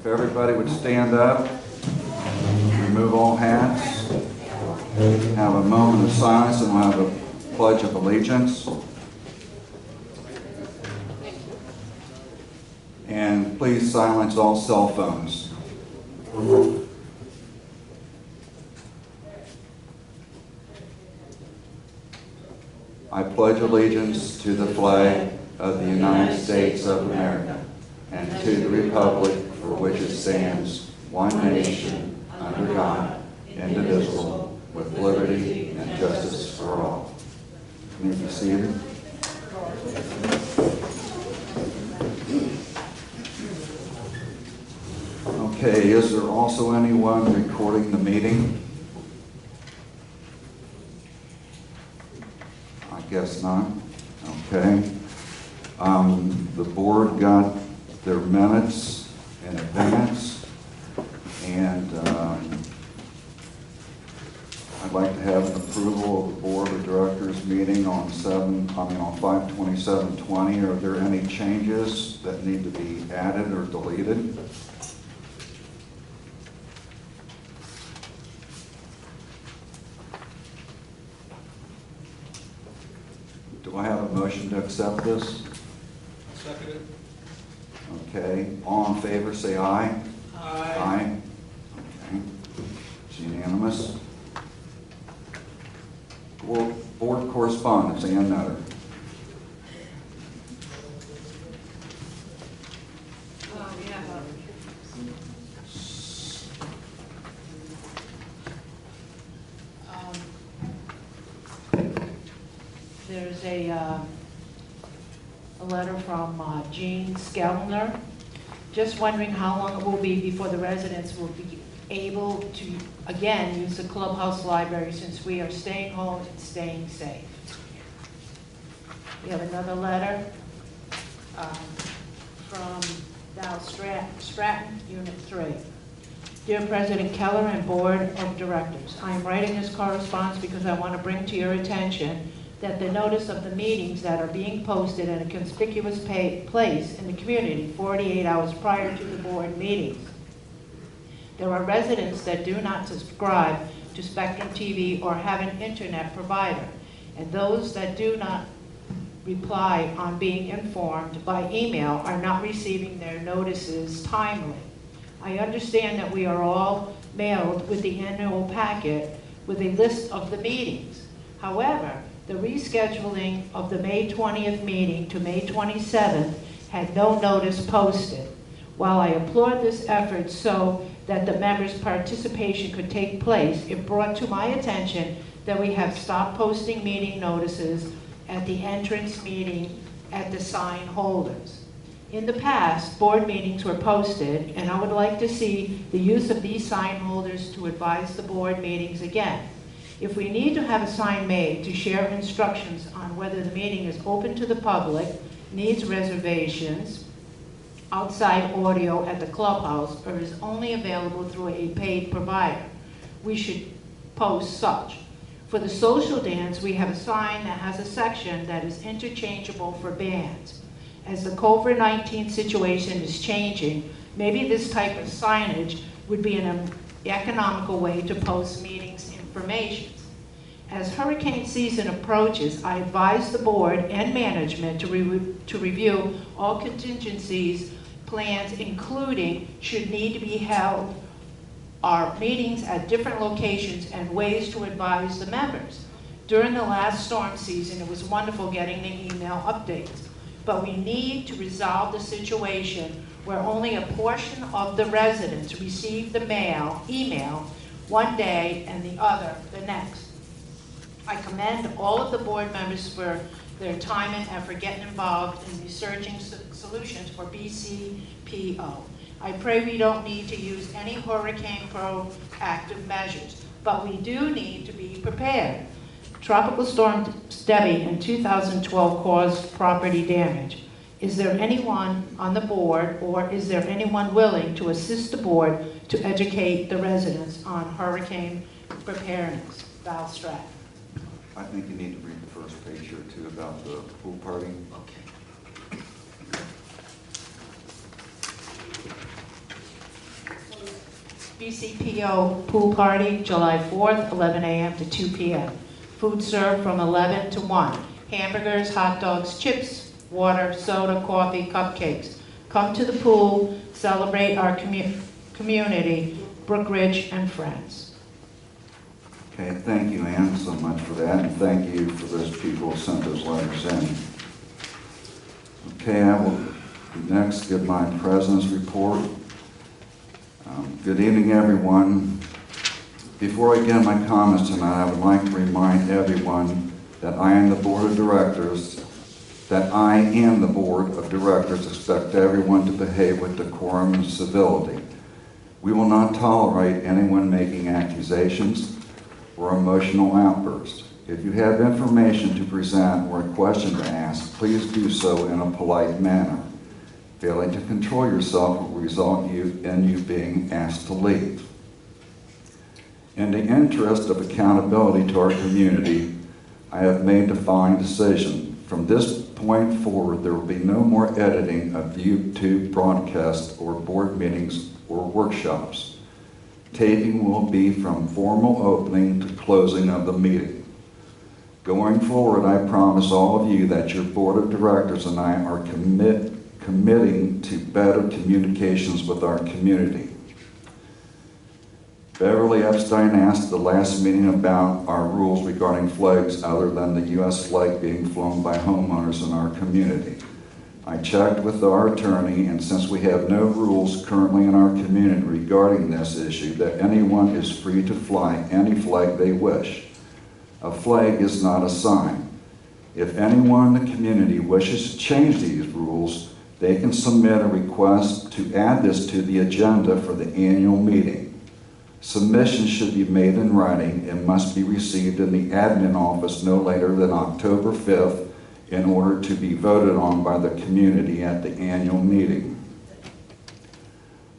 everybody would stand up, remove all hats, have a moment of silence, and we'll have a pledge of allegiance. And please silence all cell phones. I pledge allegiance to the flag of the United States of America and to the republic for which it stands, one nation, under God, indivisible, with liberty and justice for all. You may be seated. Okay, is there also anyone recording the meeting? I guess not. Okay. The board got their minutes in advance, and I'd like to have an approval of the board of directors meeting on 5/27/20. Are there any changes that need to be added or deleted? Do I have a motion to accept this? Second it. Okay. All in favor, say aye. Aye. Aye. Okay. It's unanimous. Board correspondence, Ann Nutter. There's a letter from Jean Skellner. Just wondering how long it will be before the residents will be able to, again, use the Clubhouse library since we are staying home and staying safe. We have another letter from Val Stratton, Unit 3. Dear President Keller and Board of Directors, I am writing this correspondence because I want to bring to your attention that the notice of the meetings that are being posted in a conspicuous place in the community 48 hours prior to the board meetings. There are residents that do not subscribe to Spectrum TV or have an internet provider, and those that do not reply on being informed by email are not receiving their notices timely. I understand that we are all mailed with the annual packet with a list of the meetings. However, the rescheduling of the May 20th meeting to May 27th had no notice posted. While I applaud this effort so that the members' participation could take place, it brought to my attention that we have stopped posting meeting notices at the entrance meeting at the sign holders. In the past, board meetings were posted, and I would like to see the use of these sign holders to advise the board meetings again. If we need to have a sign made to share instructions on whether the meeting is open to the public, needs reservations, outside audio at the clubhouse, or is only available through a paid provider, we should post such. For the social dance, we have a sign that has a section that is interchangeable for bands. As the COVID-19 situation is changing, maybe this type of signage would be an economical way to post meetings information. As hurricane season approaches, I advise the board and management to review all contingencies plans, including should need to be held our meetings at different locations and ways to advise the members. During the last storm season, it was wonderful getting the email updates, but we need to resolve the situation where only a portion of the residents receive the email one day and the other the next. I commend all of the board members for their time and effort getting involved in researching solutions for BCPO. I pray we don't need to use any hurricane proactive measures, but we do need to be prepared. Tropical Storm Debbie in 2012 caused property damage. Is there anyone on the board, or is there anyone willing to assist the board to educate the residents on hurricane preparedness? Val Stratton. I think you need to read the first page here too about the pool party. Okay. BCPO pool party, July 4th, 11 a.m. to 2 p.m. Food served from 11 to 1. Hamburgers, hot dogs, chips, water, soda, coffee, cupcakes. Come to the pool, celebrate our community, Brookridge and friends. Okay, thank you, Ann, so much for that, and thank you for those people who sent those letters in. Okay, I will next give my president's report. Good evening, everyone. Before I begin my comments tonight, I would like to remind everyone that I and the board of directors expect everyone to behave with decorum and civility. We will not tolerate anyone making accusations or emotional outbursts. If you have information to present or a question to ask, please do so in a polite manner. Failing to control yourself will result in you being asked to leave. In the interest of accountability to our community, I have made the following decision. From this point forward, there will be no more editing of YouTube broadcasts or board meetings or workshops. Taping will be from formal opening to closing of the meeting. Going forward, I promise all of you that your board of directors and I are committing to better communications with our community. Beverly Epstein asked at the last meeting about our rules regarding flags other than the U.S. flag being flown by homeowners in our community. I checked with our attorney, and since we have no rules currently in our community regarding this issue, that anyone is free to fly any flag they wish. A flag is not a sign. If anyone in the community wishes to change these rules, they can submit a request to add this to the agenda for the annual meeting. Submissions should be made in writing and must be received in the admin office no later than October 5th in order to be voted on by the community at the annual meeting.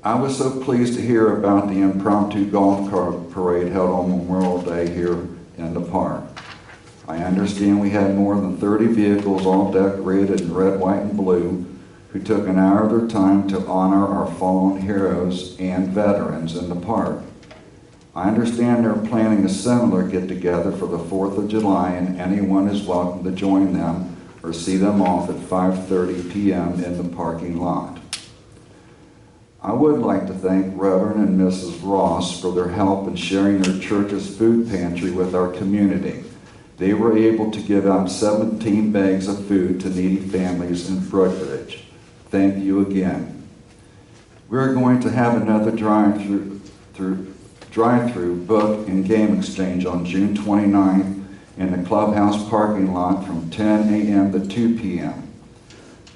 I was so pleased to hear about the impromptu golf cart parade held on Memorial Day here in the park. I understand we had more than 30 vehicles all decorated in red, white, and blue who took an hour of their time to honor our fallen heroes and veterans in the park. I understand they're planning a similar get-together for the 4th of July, and anyone is welcome to join them or see them off at 5:30 p.m. in the parking lot. I would like to thank Reverend and Mrs. Ross for their help in sharing their church's food pantry with our community. They were able to give out 17 bags of food to needy families in Brookridge. Thank you again. We're going to have another drive-through book and game exchange on June 29th in the Clubhouse parking lot from 10 a.m. to 2 p.m.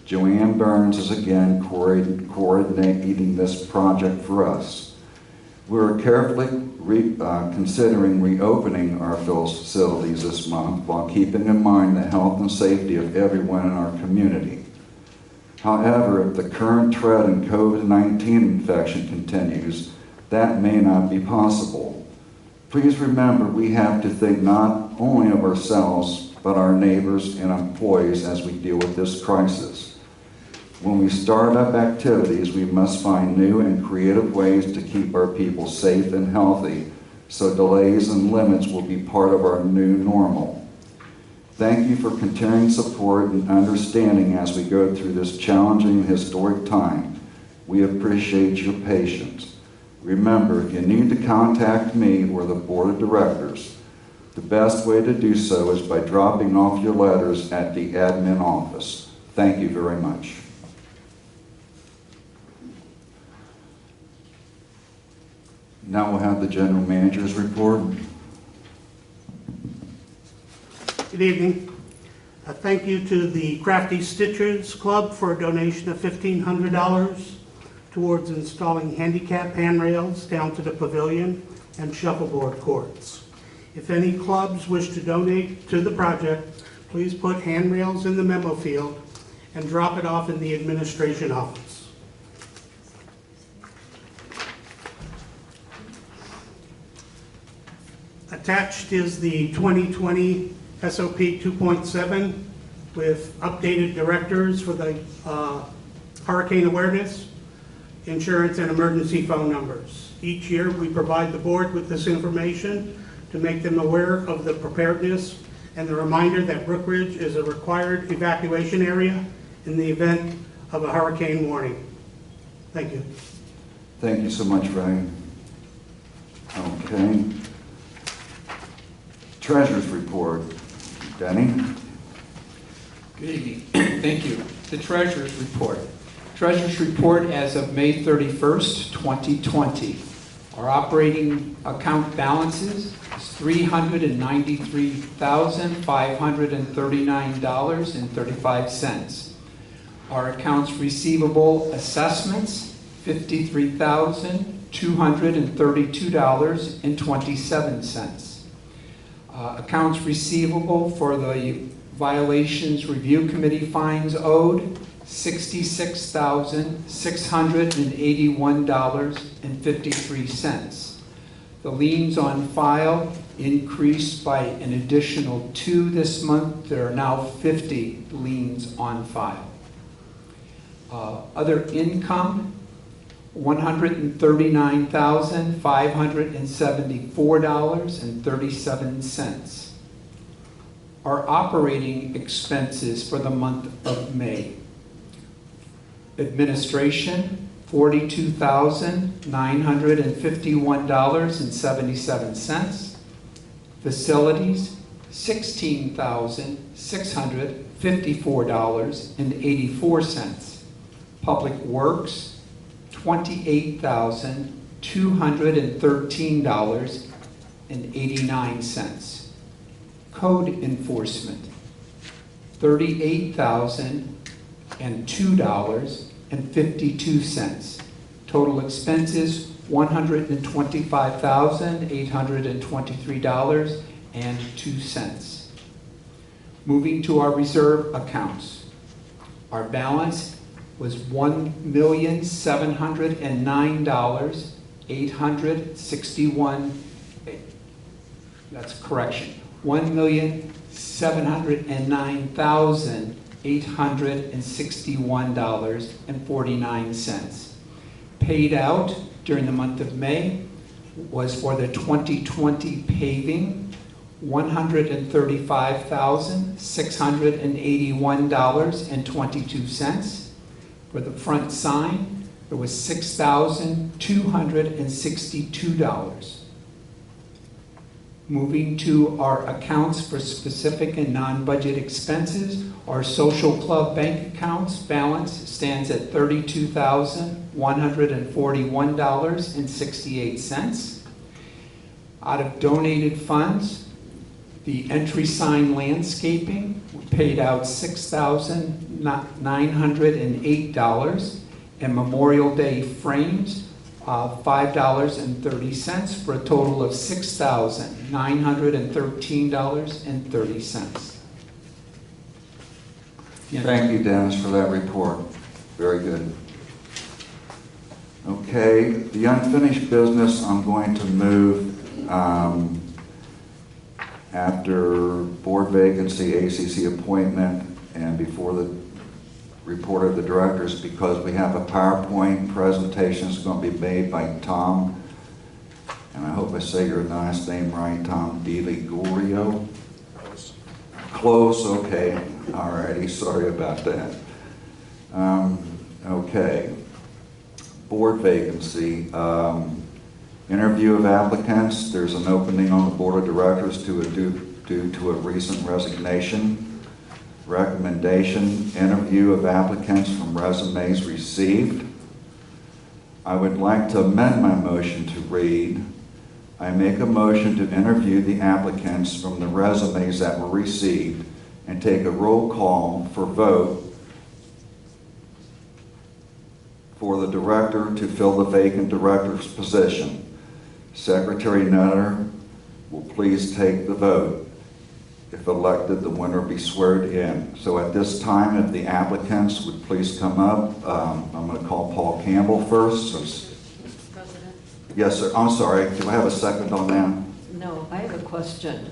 Joanne Burns is again coordinating this project for us. We're carefully considering reopening our facilities this month while keeping in mind the health and safety of everyone in our community. However, if the current trend in COVID-19 infection continues, that may not be possible. Please remember we have to think not only of ourselves, but our neighbors and employees as we deal with this crisis. When we start up activities, we must find new and creative ways to keep our people safe and healthy, so delays and limits will be part of our new normal. Thank you for continuing support and understanding as we go through this challenging and historic time. We appreciate your patience. Remember, if you need to contact me or the board of directors, the best way to do so is by dropping off your letters at the admin office. Thank you very much. Now we'll have the general manager's report. Good evening. Thank you to the Crafty Stitchers Club for a donation of $1,500 towards installing handicap handrails down to the pavilion and shuffleboard courts. If any clubs wish to donate to the project, please put handrails in the memo field and drop it off in the administration office. Attached is the 2020 SOP 2.7 with updated directors for the hurricane awareness. insurance, and emergency phone numbers. Each year, we provide the board with this information to make them aware of the preparedness and the reminder that Brookridge is a required evacuation area in the event of a hurricane warning. Thank you. Thank you so much, Ray. Okay. Treasurer's report. Denny? Good evening. Thank you. The Treasurer's report. Treasurer's report as of May 31st, 2020. Our operating account balances is $393,539.35. Our accounts receivable assessments, $53,232.27. Accounts receivable for the Violations Review Committee fines owed, $66,681.53. The liens on file increased by an additional 2 this month. There are now 50 liens on file. Other income, $139,574.37. Our operating expenses for the month of May. Administration, $42,951.77. Facilities, $16,654.84. Public Works, $28,213.89. Code Enforcement, $38,002.52. Total expenses, $125,823.02. Moving to our reserve accounts. Our balance was $1,709,861. That's a correction. $1,709,861.49. Paid out during the month of May was for the 2020 paving, $135,681.22. For the front sign, it was $6,262. Moving to our accounts for specific and non-budget expenses, our social club bank accounts balance stands at $32,141.68. Out of donated funds, the entry sign landscaping paid out $6,908, and Memorial Day frames, $5.30 for a total of $6,913.30. Thank you, Dennis, for that report. Very good. Okay, the unfinished business I'm going to move after board vacancy, ACC appointment, and before the report of the directors, because we have a PowerPoint presentation that's going to be made by Tom, and I hope I say your last name right, Tom DiLigorio. Close, okay. Alrighty, sorry about that. Okay. Board vacancy. Interview of applicants. There's an opening on the board of directors due to a recent resignation. Recommendation, interview of applicants from resumes received. I would like to amend my motion to read, I make a motion to interview the applicants from the resumes that were received and take a roll call for vote for the director to fill the vacant director's position. Secretary Nutter will please take the vote. If elected, the winner be sworn in. So at this time, if the applicants would please come up, I'm going to call Paul Campbell first. Mr. President? Yes, sir. I'm sorry. Do I have a second on that? No, I have a question.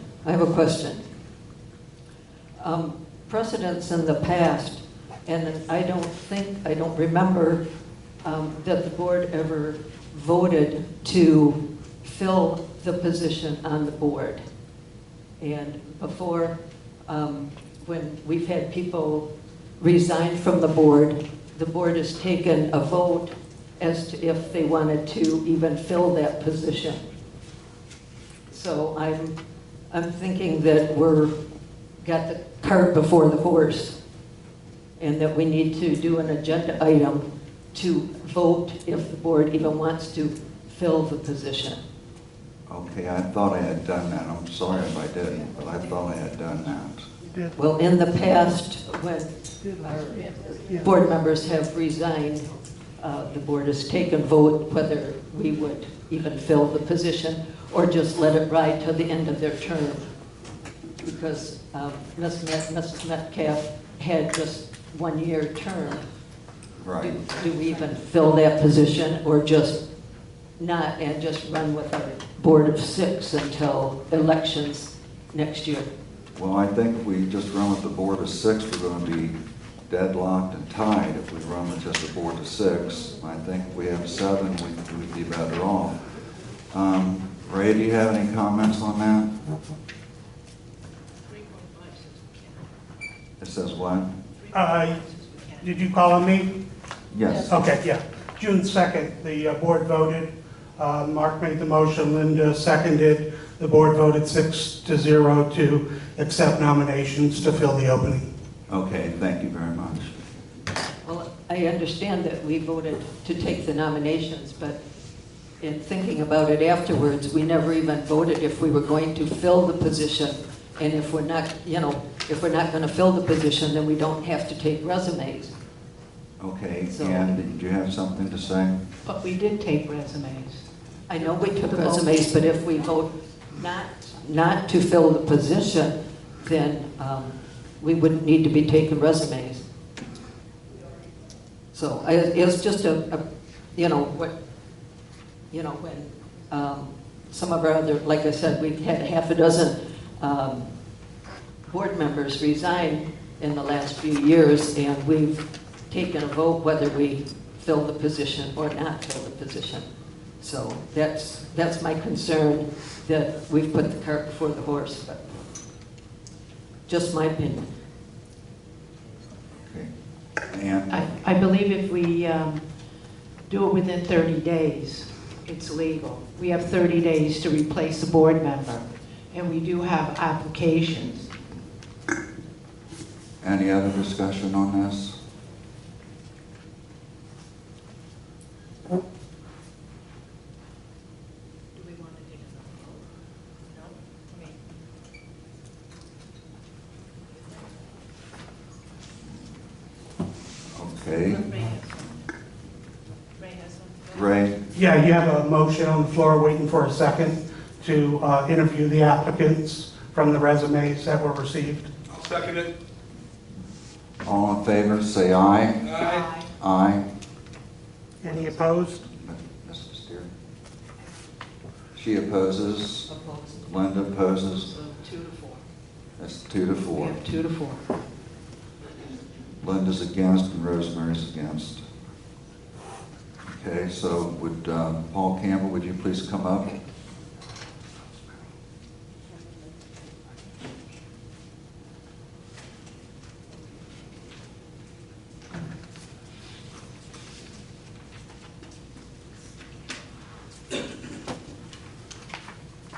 Precedents in the past, and I don't remember that the board ever voted to fill the position on the board. And before, when we've had people resign from the board has taken a vote as to if they wanted to even fill that position. So I'm thinking that got the cart before the horse, and that we need to do an agenda item to vote if the board even wants to fill the position. Okay, I thought I had done that. I'm sorry if I didn't, but I thought I had done that. Well, in the past, when our board members have resigned, the board has taken vote whether we would even fill the position or just let it ride till the end of their term. Because Mrs. Metcalf had just 1 year term. Right. Do we even fill that position or just not and just run with our board of 6 until elections next year? Well, I think if we just run with the board of 6, we're going to be deadlocked and tied. If we run with just a board of 6, I think if we have 7, we'd be better off. Ray, do you have any comments on that? It says what? Did you call on me? Yes. Okay, yeah. June 2nd, the board voted. Mark made the motion, Linda seconded. The board voted 6-0 to accept nominations to fill the opening. Okay, thank you very much. Well, I understand that we voted to take the nominations, but in thinking about it afterwards, we never even voted if we were going to fill the position. And if we're not, if we're not going to fill the position, then we don't have to take resumes. Okay, So- and did you have something to say? But we did take resumes. I know we took resumes, but if we vote not to fill the position, then we wouldn't need to be taking resumes. So it's just when some of our other, like I said, we've had half a dozen board members resign in the last few years, and we've taken a vote whether we fill the position or not fill the position. So that's my concern, that we've put the cart before the horse, but just my opinion. Okay. And I believe if we do it within 30 days, it's legal. We have 30 days to replace a board member, and we do have applications. any other discussion on this? Do we want to take another vote? No? I mean, Okay. Ray has something. Ray? Yeah, you have a motion on the floor waiting for a second to interview the applicants from the resumes that were received. I'll second it. All in favor, say aye. Aye. Aye. Any opposed? Mrs. Steer? She opposes. Opposed. Linda opposes. So 2 to 4. That's 2 to We 4. have 2 to 4. Linda's against and Rosemary's against. Okay, so would Paul Campbell, would you please come up?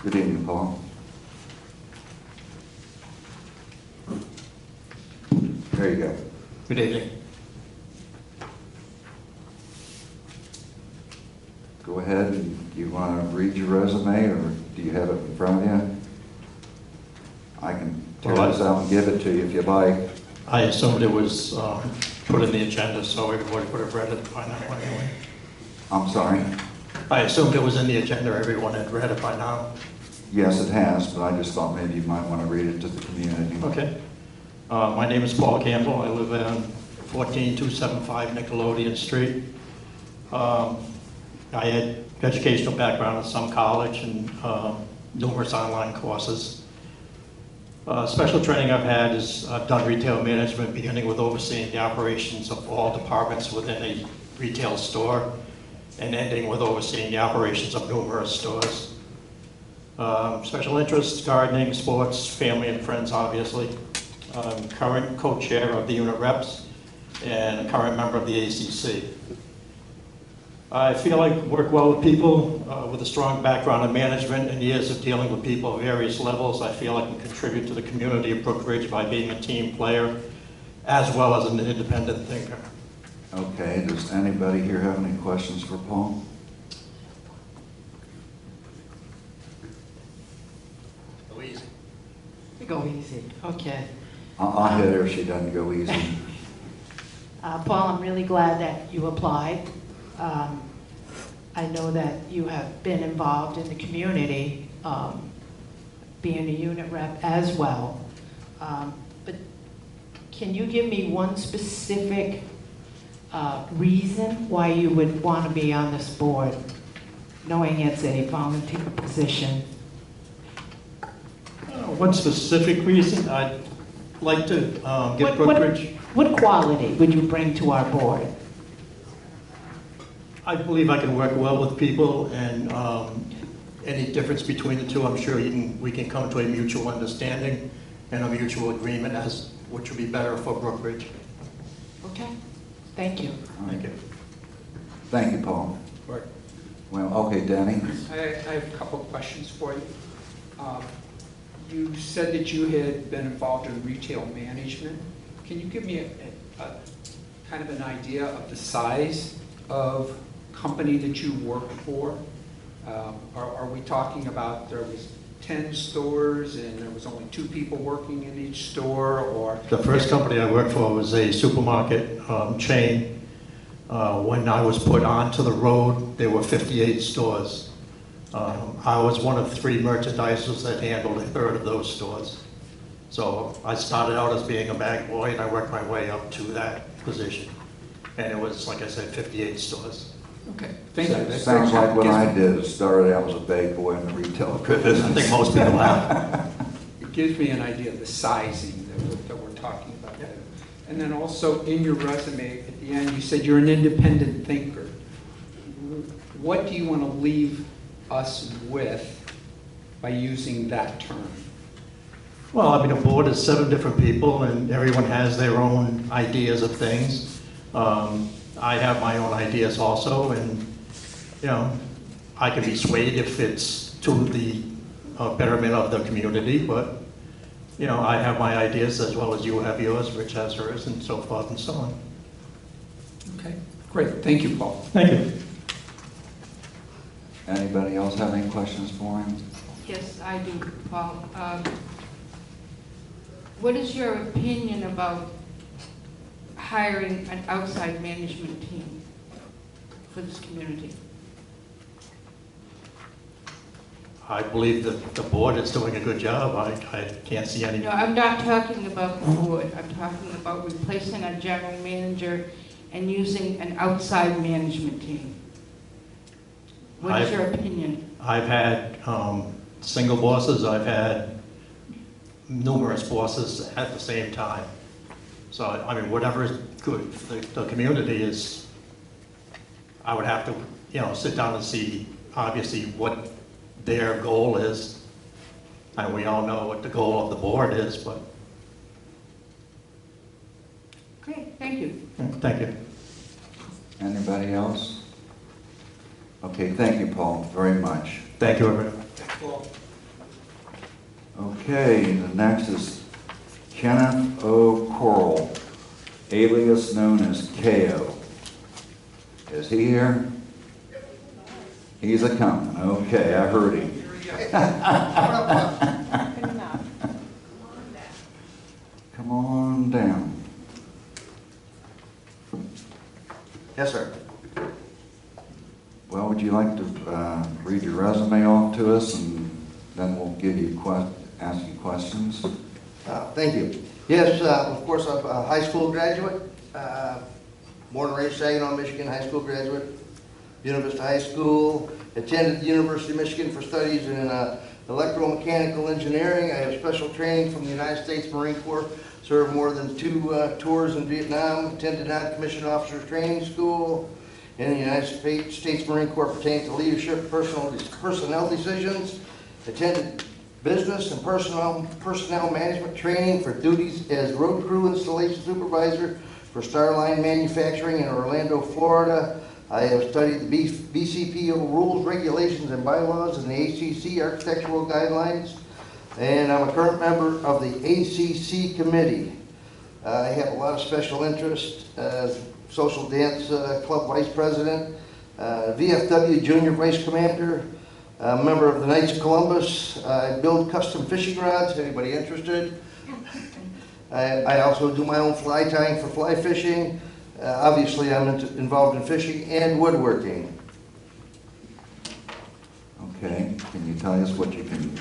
Good evening, Paul. There you go. Good evening. Go ahead, and do you want to read your resume, or do you have it in front of you? I can tear Well, this out and give it to you if you like. I assumed it was put in the agenda, so everybody would have read it by now anyway. I'm sorry? I assumed it was in the agenda, everyone had read it by now. Yes, it has, but I just thought maybe you might want to read it to the community. Okay. My name is Paul Campbell. I live in 14275 Nickelodeon Street. I had educational background at some college and numerous online courses. Special training I've had is I've done retail management, beginning with overseeing the operations of all departments within a retail store and ending with overseeing the operations of numerous stores. Special interests, gardening, sports, family and friends, obviously. Current co-chair of the unit reps and a current member of the ACC. I feel I work well with people with a strong background in management and years of dealing with people at various levels. I feel I can contribute to the community of Brookridge by being a team player as well as an independent thinker. Okay, does anybody here have any questions for Paul? Go easy. Go easy, okay. I'll hit her if she doesn't go easy. Paul, I'm really glad that you applied. I know that you have been involved in the community, being a unit rep as well. But can you give me one specific reason why you would want to be on this board, knowing it's a volunteer position? One specific reason, I'd like to get Brookridge. What quality would you bring to our board? I believe I can work well with people, and any difference between the two, I'm sure we can come to a mutual understanding and a mutual agreement as which would be better for Brookridge. Okay, thank you. Thank you. Thank you, Paul. Right. Well, okay, Danny. I have a couple of questions for you. You said that you had been involved in retail management. Can you give me a kind of an idea of the size of company that you worked for? Are we talking about there was 10 stores and there was only 2 people working in each store, or? The first company I worked for was a supermarket chain. When I was put onto the road, there were 58 stores. I was one of 3 merchandisers that handled a third of those stores. So I started out as being a bag boy, and I worked my way up to that position. And it was, like I said, 58 stores. Okay, thank you. That Sounds like what gives I me- did, started out as a bag boy in the retail business. I think most people have. It gives me an idea of the sizing that we're talking about there. And then also in your resume, at the end, you said you're an independent thinker. What do you want to leave us with by using that term? Well, I mean, a board is 7 different people, and everyone has their own ideas of things. I have my own ideas also, and, you know, I can be swayed if it's to the betterment of the community, but, you know, I have my ideas as well as you have yours, Rich has hers, and so forth and so on. Okay, great. Thank you, Paul. Thank you. Anybody else have any questions for him? Yes, I do, Paul. What is your opinion about hiring an outside management team for this community? I believe that the board is doing a good job. I can't see any. No, I'm not talking about the board. I'm talking about replacing a general manager and using an outside management team. What is your opinion? I've had single bosses. I've had numerous bosses at the same time. So, I mean, whatever is good for the community is, I would have to, you know, sit down and see, obviously, what their goal is. And we all know what the goal of the board is, but. Great, thank you. Thank you. Anybody else? Okay, thank you, Paul, very much. Thank you, everyone. Paul. Okay, the next is Kenneth O. Coral, alias known as KO. Is he here? He's a coming. Okay, I heard him. Come on down. Yes, sir. Well, would you like to read your resume off to us, and then we'll give you ask you questions? Thank you. Yes, of course, I'm a high school graduate, born and raised Saginaw, Michigan, high school graduate, Buena Vista High School, attended the University of Michigan for studies in electromechanical engineering. I have special training from the United States Marine Corps, served more than 2 tours in Vietnam, attended non-commissioned officers training school, in the United States Marine Corps pertaining to leadership, personnel decisions, attended business and personnel management training for duties as road crew installation supervisor for Starline Manufacturing in Orlando, Florida. I have studied the BCPO rules, regulations, and bylaws and the ACC architectural guidelines, and I'm a current member of the ACC committee. I have a lot of special interest as social dance club vice president, VFW junior vice commander, a member of the Knights of Columbus. I build custom fishing rods, anybody interested? I also do my own fly tying for fly fishing. Obviously, I'm involved in fishing and woodworking. Okay, can you tell us what you can,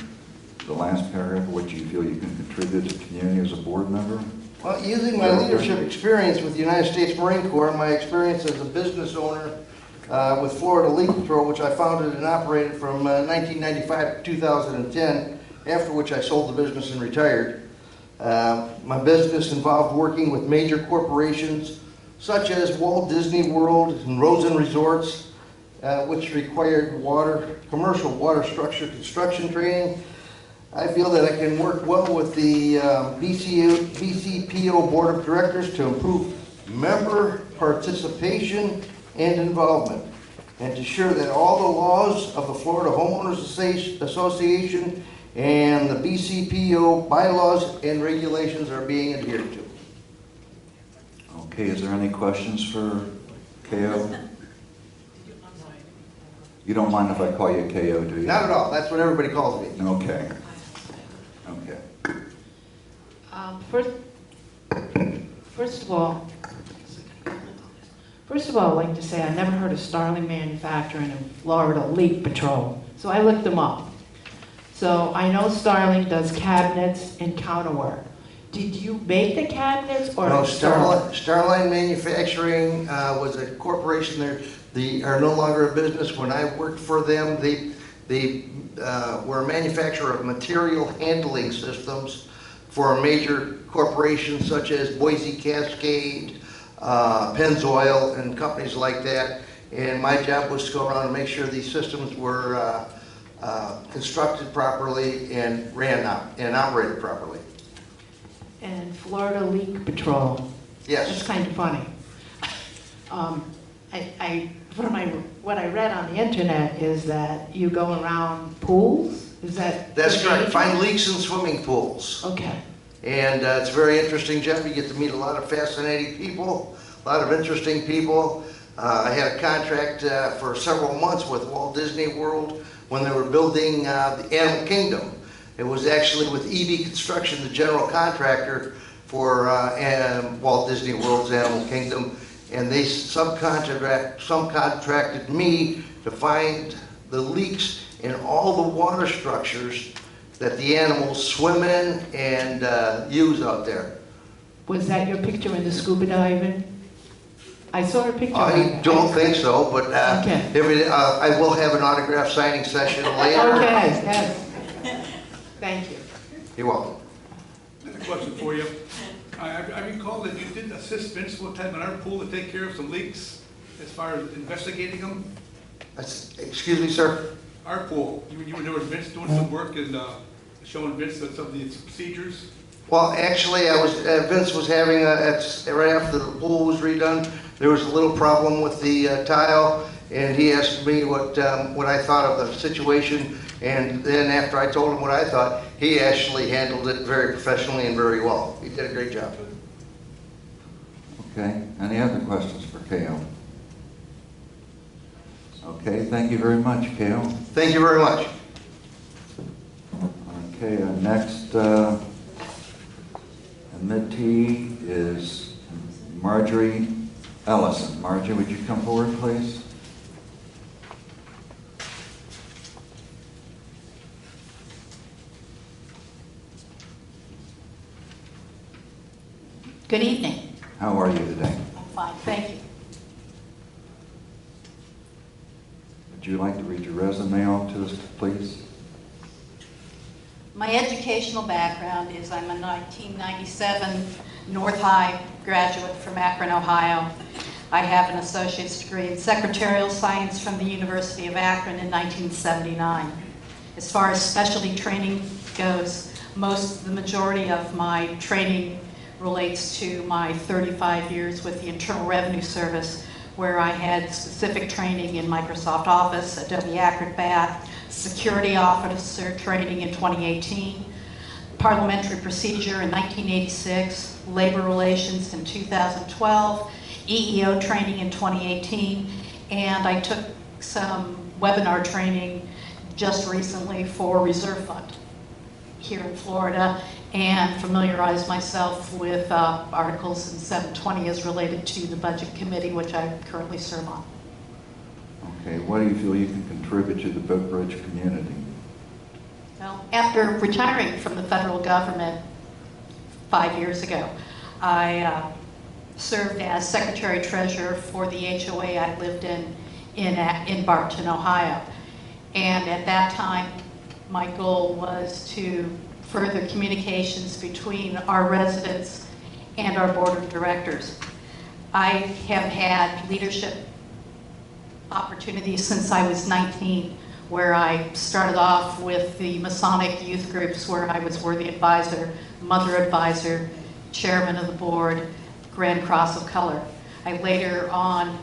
the last paragraph, what you feel you can contribute to the community as a board member? Well, using my leadership experience with the United States Marine Corps, my experience as a business owner with Florida Leak Patrol, which I founded and operated from 1995 to 2010, after which I sold the business and retired. My business involved working with major corporations such as Walt Disney World and Rosen Resorts, which required commercial water structure construction training. I feel that I can work well with the BCPO Board of Directors to improve member participation and involvement, and to ensure that all the laws of the Florida Homeowners Association and the BCPO bylaws and regulations are being adhered to. Okay, is there any questions for KO? You don't mind if I call you KO, do you? Not at all. That's what everybody calls me. Okay. Okay. First of all, I'd like to say I never heard of Starling Manufacturing and Florida Leak Patrol, so I looked them up. So I know Starling does cabinets and counterwork. Did you make the cabinets or No, install? Starline Manufacturing was a corporation. They are no longer a business. When I worked for them, they were a manufacturer of material handling systems for major corporations such as Boise Cascade, Pennzoil, and companies like that. And my job was to go around and make sure these systems were constructed properly and ran out and operated properly. And Florida Leak Patrol. Yes. That's kind of funny. What I read on the internet is that you go around pools. Is that? That's correct. Find leaks in swimming pools. Okay. And it's a very interesting job. You get to meet a lot of fascinating people, a lot of interesting people. I had a contract for several months with Walt Disney World when they were building the Animal Kingdom. It was actually with EB Construction, the general contractor for Walt Disney World's Animal Kingdom, and they subcontracted me to find the leaks in all the water structures that the animals swim in and use out there. Was that your picture in the scuba diving? I saw a picture. I don't think so, but Okay. I will have an autograph signing session later. Okay, yes. Thank you. You're welcome. I have a question for you. I recall that you did assist Vince one time in our pool to take care of some leaks as far as investigating them. Excuse me, sir? Our pool, you were there with Vince doing some work and showing Vince some of the procedures. Well, actually, Vince was having right after the pool was redone, there was a little problem with the tile, and he asked me what I thought of the situation, and then after I told him what I thought, he actually handled it very professionally and very well. He did a great job. Okay, any other questions for KO? Okay, thank you very much, KO. Thank you very much. Okay, next admittee is Marjorie Ellison. Marjorie, would you come forward, please? Good evening. How are you today? I'm fine, thank you. Would you like to read your resume off to us, please? My educational background is I'm a 1997 North High graduate from Akron, Ohio. I have an associate's degree in secretarial science from the University of Akron in 1979. As far as specialty training goes, the majority of my training relates to my 35 years with the Internal Revenue Service, where I had specific training in Microsoft Office, Adobe Acrobat, security officer training in 2018, parliamentary procedure in 1986, labor relations in 2012, EEO training in 2018, and I took some webinar training just recently for Reserve Fund here in Florida, and familiarized myself with articles in 720 as related to the Budget Committee, which I currently serve on. Okay, what do you feel you can contribute to the Brookridge community? Well, after retiring from the federal government 5 years ago, I served as Secretary-Treasurer for the HOA I lived in Barton, Ohio. And at that time, my goal was to further communications between our residents and our board of directors. I have had leadership opportunities since I was 19, where I started off with the Masonic youth groups, where I was worthy advisor, mother advisor, chairman of the board, Grand Cross of Color. I later on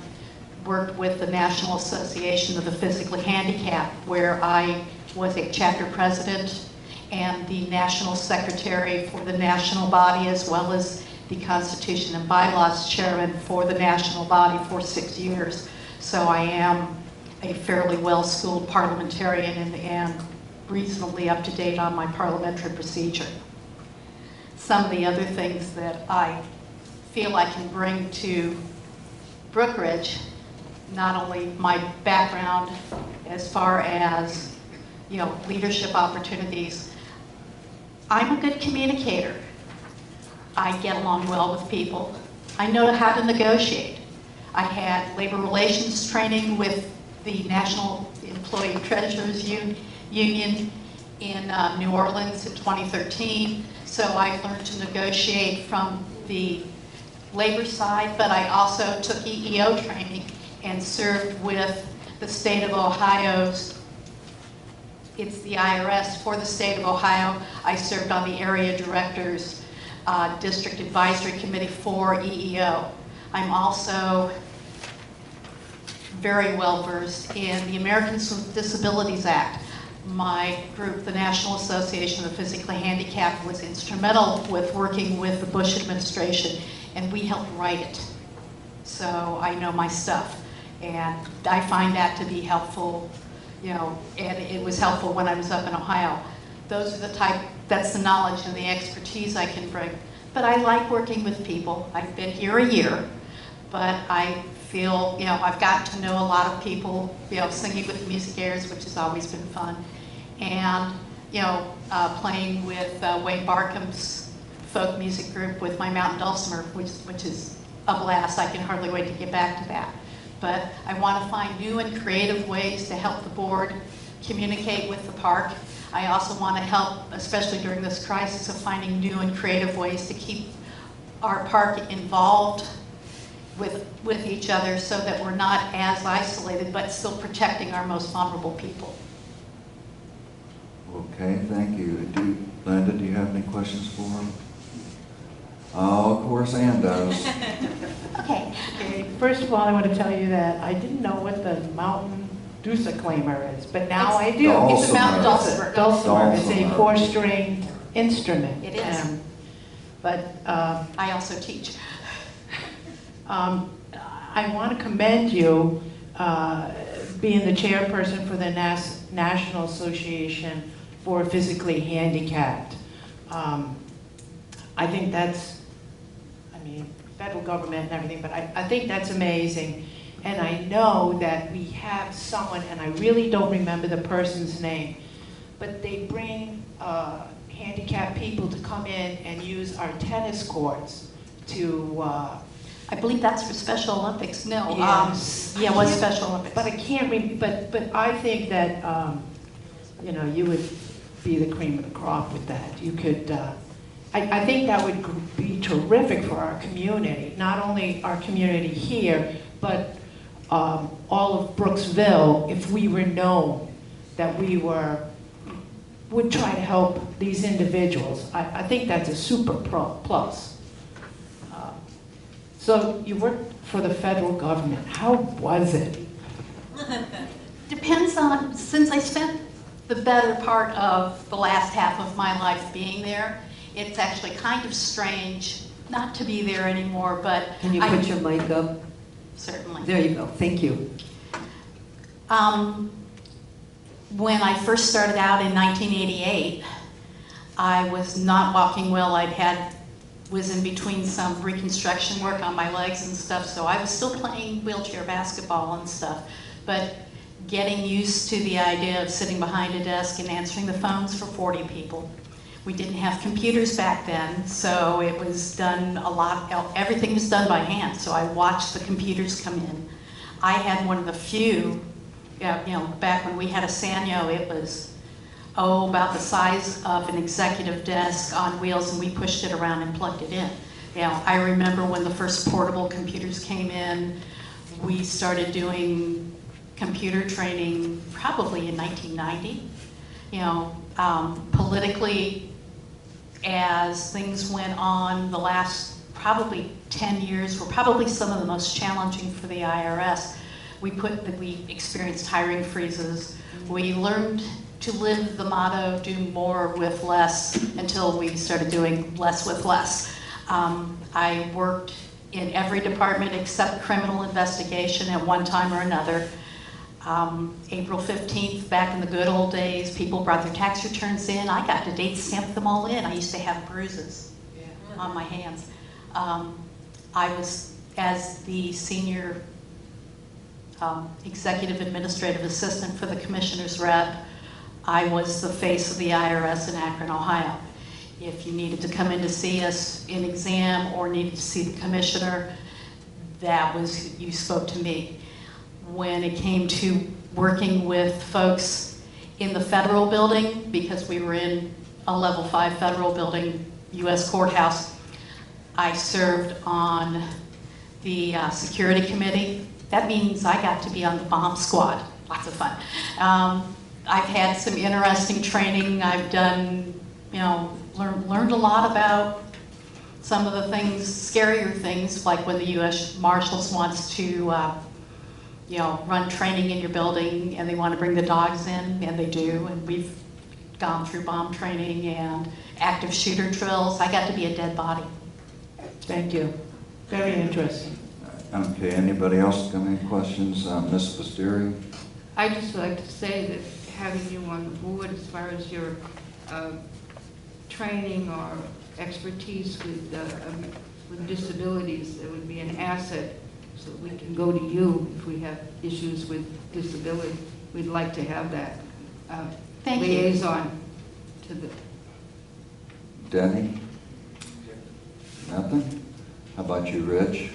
worked with the National Association of the Physically Handicapped, where I was a chapter president and the national secretary for the national body, as well as the Constitution and Bylaws chairman for the national body for 6 years. So I am a fairly well-schooled parliamentarian and reasonably up to date on my parliamentary procedure. Some of the other things that I feel I can bring to Brookridge, not only my background as far as leadership opportunities. I'm a good communicator. I get along well with people. I know how to negotiate. I had labor relations training with the National Employee Treasurers Union in New Orleans in 2013. So I learned to negotiate from the labor side, but I also took EEO training and served with the state of Ohio's, it's the IRS for the state of Ohio. I served on the area director's district advisory committee for EEO. I'm also very well versed in the Americans with Disabilities Act. My group, the National Association of the Physically Handicapped, was instrumental with working with the Bush administration, and we helped write it. So I know my stuff, and I find that to be helpful, and it was helpful when I was up in Ohio. Those are that's the knowledge and the expertise I can bring. But I like working with people. I've been here a year, but I feel, I've gotten to know a lot of people, singing with music airs, which has always been fun, and, playing with Wayne Barkham's folk music group with my mountain dulcimer, which is a blast. I can hardly wait to get back to that. But I want to find new and creative ways to help the board communicate with the park. I also want to help, especially during this crisis, of finding new and creative ways to keep our park involved with each other so that we're not as isolated, but still protecting our most vulnerable people. Okay, thank you. Linda, do you have any questions for him? Oh, of course, Ann does. Okay, first of all, I want to tell you that I didn't know what the mountain dulcimer is, but now I do. It's a mountain dulcimer. Dulcimer is a 4-stringed instrument. It is. But I also teach. I want to commend you being the chairperson for the National Association for Physically Handicapped. I think that's, federal government and everything, but I think that's amazing. And I know that we have someone, and I really don't remember the person's name, but they bring handicapped people to come in and use our tennis courts to... I believe that's for Special Olympics. No, Yes. Yeah, it was Special Olympics. But I can't but I think that, you would be the cream of the crop with that. You could, I think that would be terrific for our community, not only our community here, but all of Brooksville, if we were known that we would try to help these individuals. I think that's a super plus. So you worked for the federal government. How was it? Depends on, since I spent the better part of the last half of my life being there, it's actually kind of strange not to be there anymore, but Can you put your mic up? certainly. There you go. Thank you. When I first started out in 1988, I was not walking well. Was in between some reconstruction work on my legs and stuff, so I was still playing wheelchair basketball and stuff, but getting used to the idea of sitting behind a desk and answering the phones for 40 people. We didn't have computers back then, so it was done everything was done by hand, so I watched the computers come in. I had one of the few, back when we had a Sanyo, it was about the size of an executive desk on wheels, and we pushed it around and plugged it in. I remember when the first portable computers came in, we started doing computer training probably in 1990. Politically, as things went on, the last probably 10 years were probably some of the most challenging for the IRS. We experienced hiring freezes. We learned to live the motto, do more with less, until we started doing less with less. I worked in every department except criminal investigation at one time or another. April 15th, back in the good old days, people brought their tax returns in. I got to date stamp them all in. I used to have bruises on my hands. I was, as the senior executive administrative assistant for the commissioner's rep, I was the face of the IRS in Akron, Ohio. If you needed to come in to see us in exam or needed to see the commissioner, you spoke to me. When it came to working with folks in the federal building, because we were in a level 5 federal building, U.S. courthouse, I served on the security committee. That means I got to be on the bomb squad. Lots of fun. I've had some interesting training. I've done, learned a lot about some of the things, scarier things, like when the U.S. Marshals wants to, run training in your building and they want to bring the dogs in, and they do, and we've gone through bomb training and active shooter drills. I got to be a dead body. Thank you. Very interesting. Okay, anybody else got any questions? Ms. Pasteri? I just would like to say that having you on the board, as far as your training or expertise with disabilities, it would be an asset, so that we can go to you if we have issues with disability. We'd like to have that Thank you. liaison to the... Denny? Nothing? How about you, Rich?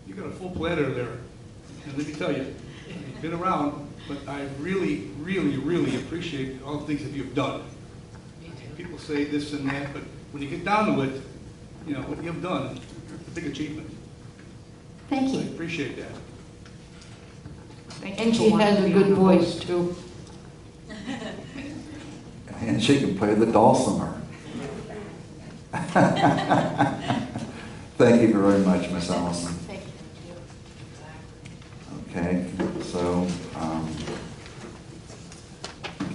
You got a full platter there, and let me tell you, you've been around, but I really, really, really appreciate all the things that you've done. People say this and that, but when you get down to it, what you've done, it's a big achievement. Thank So I you. appreciate that. And she has a good voice, too. And she can play the dulcimer. Thank you very much, Miss Allison. Thank you. Okay, so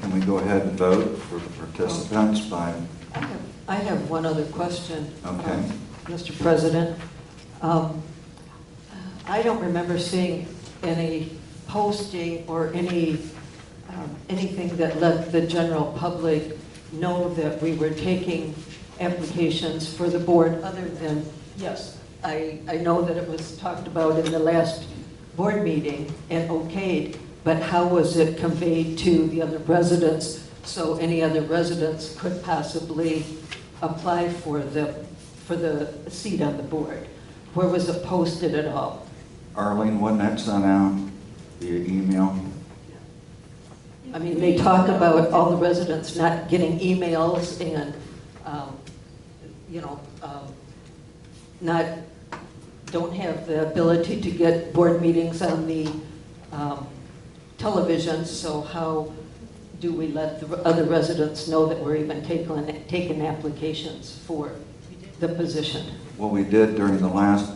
can we go ahead and vote for the participants by... I have one other question. Okay. Mr. President. I don't remember seeing any posting or anything that let the general public know that we were taking applications for the board, other than, yes, I know that it was talked about in the last board meeting and okayed, but how was it conveyed to the other residents so any other residents could possibly apply for the seat on the board? Where was it posted at all? Arlene, wasn't that sent out via email? I mean, they talk about all the residents not getting emails and, you know, don't have the ability to get board meetings on the television, so how do we let the other residents know that we're even taking applications for the position? What we did during the last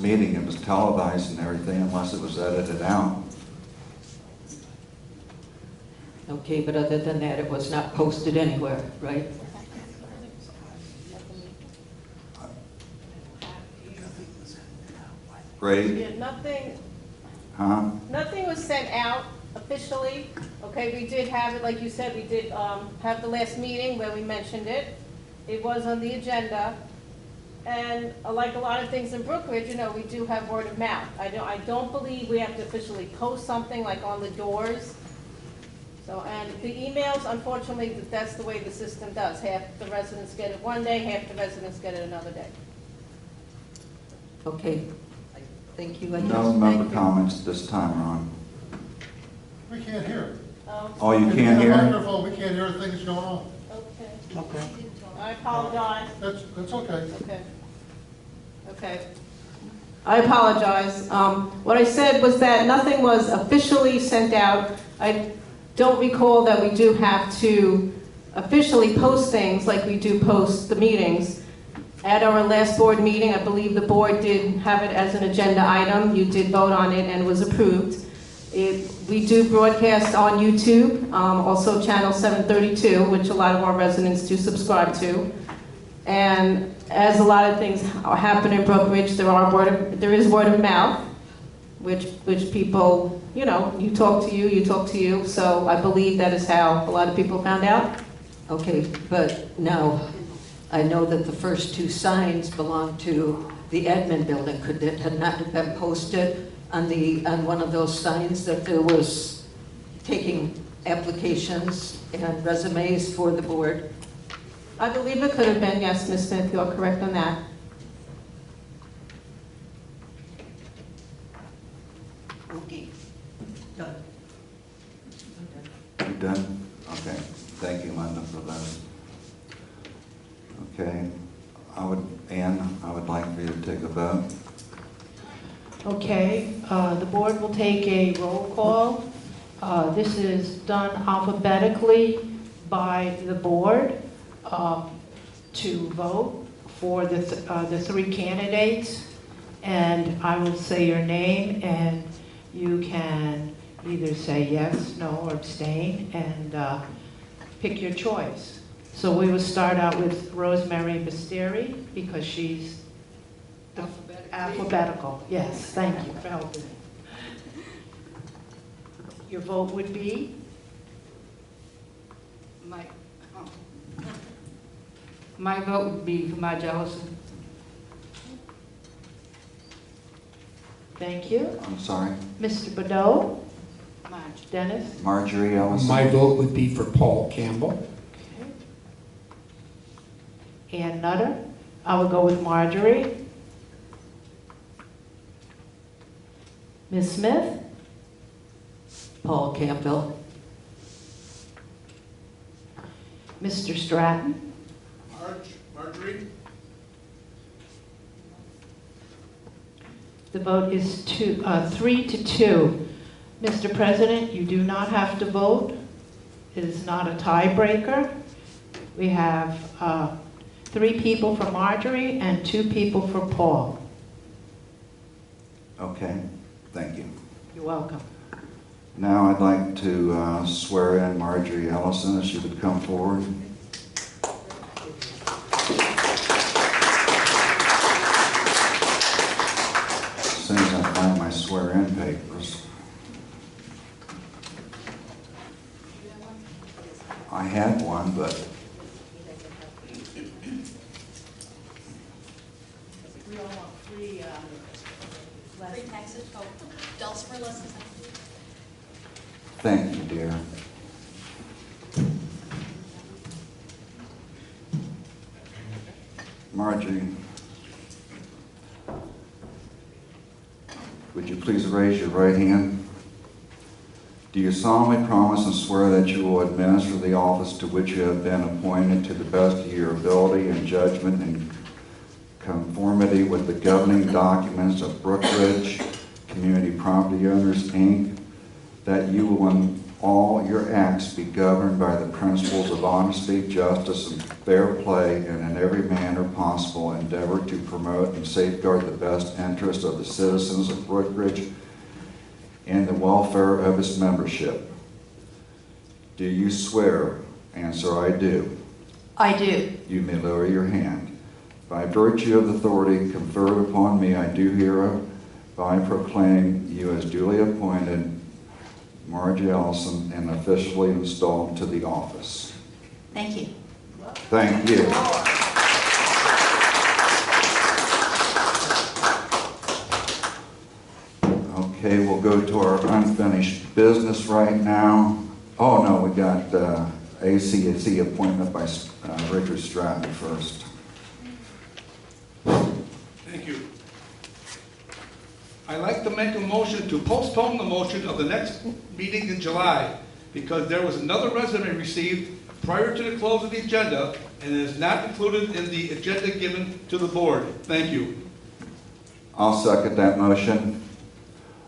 meeting, it was televised and everything, unless it was edited out. Okay, but other than that, it was not posted anywhere, right? Great, Yeah, huh? nothing was sent out officially. Okay, we did have it, like you said, we did have the last meeting where we mentioned it. It was on the agenda. And like a lot of things in Brookridge, you know, we do have word of mouth. I don't believe we have to officially post something like on the doors. So, and the emails, unfortunately, that's the way the system does. Half the residents get it one day, half the residents get it another day. Okay, thank you. I guess. No member comments this time, Ron. We can't hear. Oh, you can't The hear? microphone, we can't hear things going on. Okay. Okay. I apologize. That's okay. Okay. Okay. I apologize. What I said was that nothing was officially sent out. I don't recall that we do have to officially post things like we do post the meetings. At our last board meeting, I believe the board did have it as an agenda item. You did vote on it and it was approved. We do broadcast on YouTube, also channel 732, which a lot of our residents do subscribe to. And as a lot of things happen in Brookridge, there is word of mouth, which people, you know, you talk to you. So I believe that is how a lot of people found out. Okay, but now, I know that the first two signs belong to the admin building. Could it have not been posted on one of those signs that there was taking applications and resumes for the board? I believe it could have been, yes, Ms. Smith, you're correct on that. Okay, done. You done? Okay, thank you, Linda, for that. Okay, Ann, I would like for you to take a vote. Okay, the board will take a roll call. This is done alphabetically by the board to vote for the three candidates. And I will say your name, and you can either say yes, no, or abstain, and pick your choice. So we will start out with Rosemary Basteri, because she's alphabetical. Yes, thank you for helping me. Your vote would be? My vote would be for Marge Ellison. Thank you. I'm sorry, Mr. Bordeaux? Marge. Dennis? Marjorie Ellison. My vote would be for Paul Campbell. Okay. Ann Nutter? I will go with Marjorie. Ms. Smith? Paul Campbell. Mr. Stratton? Marjorie? The vote is 3-2. Mr. President, you do not have to vote. It is not a tiebreaker. We have 3 people for Marjorie and 2 people for Paul. Okay, thank you. You're welcome. Now I'd like to swear in Marjorie Ellison, if she would come forward. As soon as I find my swear-in papers. I had one, but We all want free taxes. Oh, Dulcimer lessons. thank you, dear. Marjorie, would you please raise your right hand? Do Do you solemnly promise and swear that you will administer the office to which you have been appointed to the best of your ability and judgment in conformity with the governing documents of Brookridge Community Property Owners, Inc., that you will in all your acts be governed by the principles of honesty, justice, and fair play, and in every manner possible endeavor to promote and safeguard the best interest of the citizens of Brookridge and the welfare of its membership? Do you swear? Answer, I do. I do. You may lower your hand. By virtue of the authority conferred upon me, I do hereby proclaim you as duly appointed Margie Ellison and officially installed to the office. Thank you. Thank you. Okay, we'll go to our unfinished business right now. Oh no, we got ACAC appointment by Richard Stratton first. Thank you. I'd like to make a motion to postpone the motion of the next meeting in July because there was another resume received prior to the close of the agenda and it is not included in the agenda given to the board. Thank you. I'll second that motion.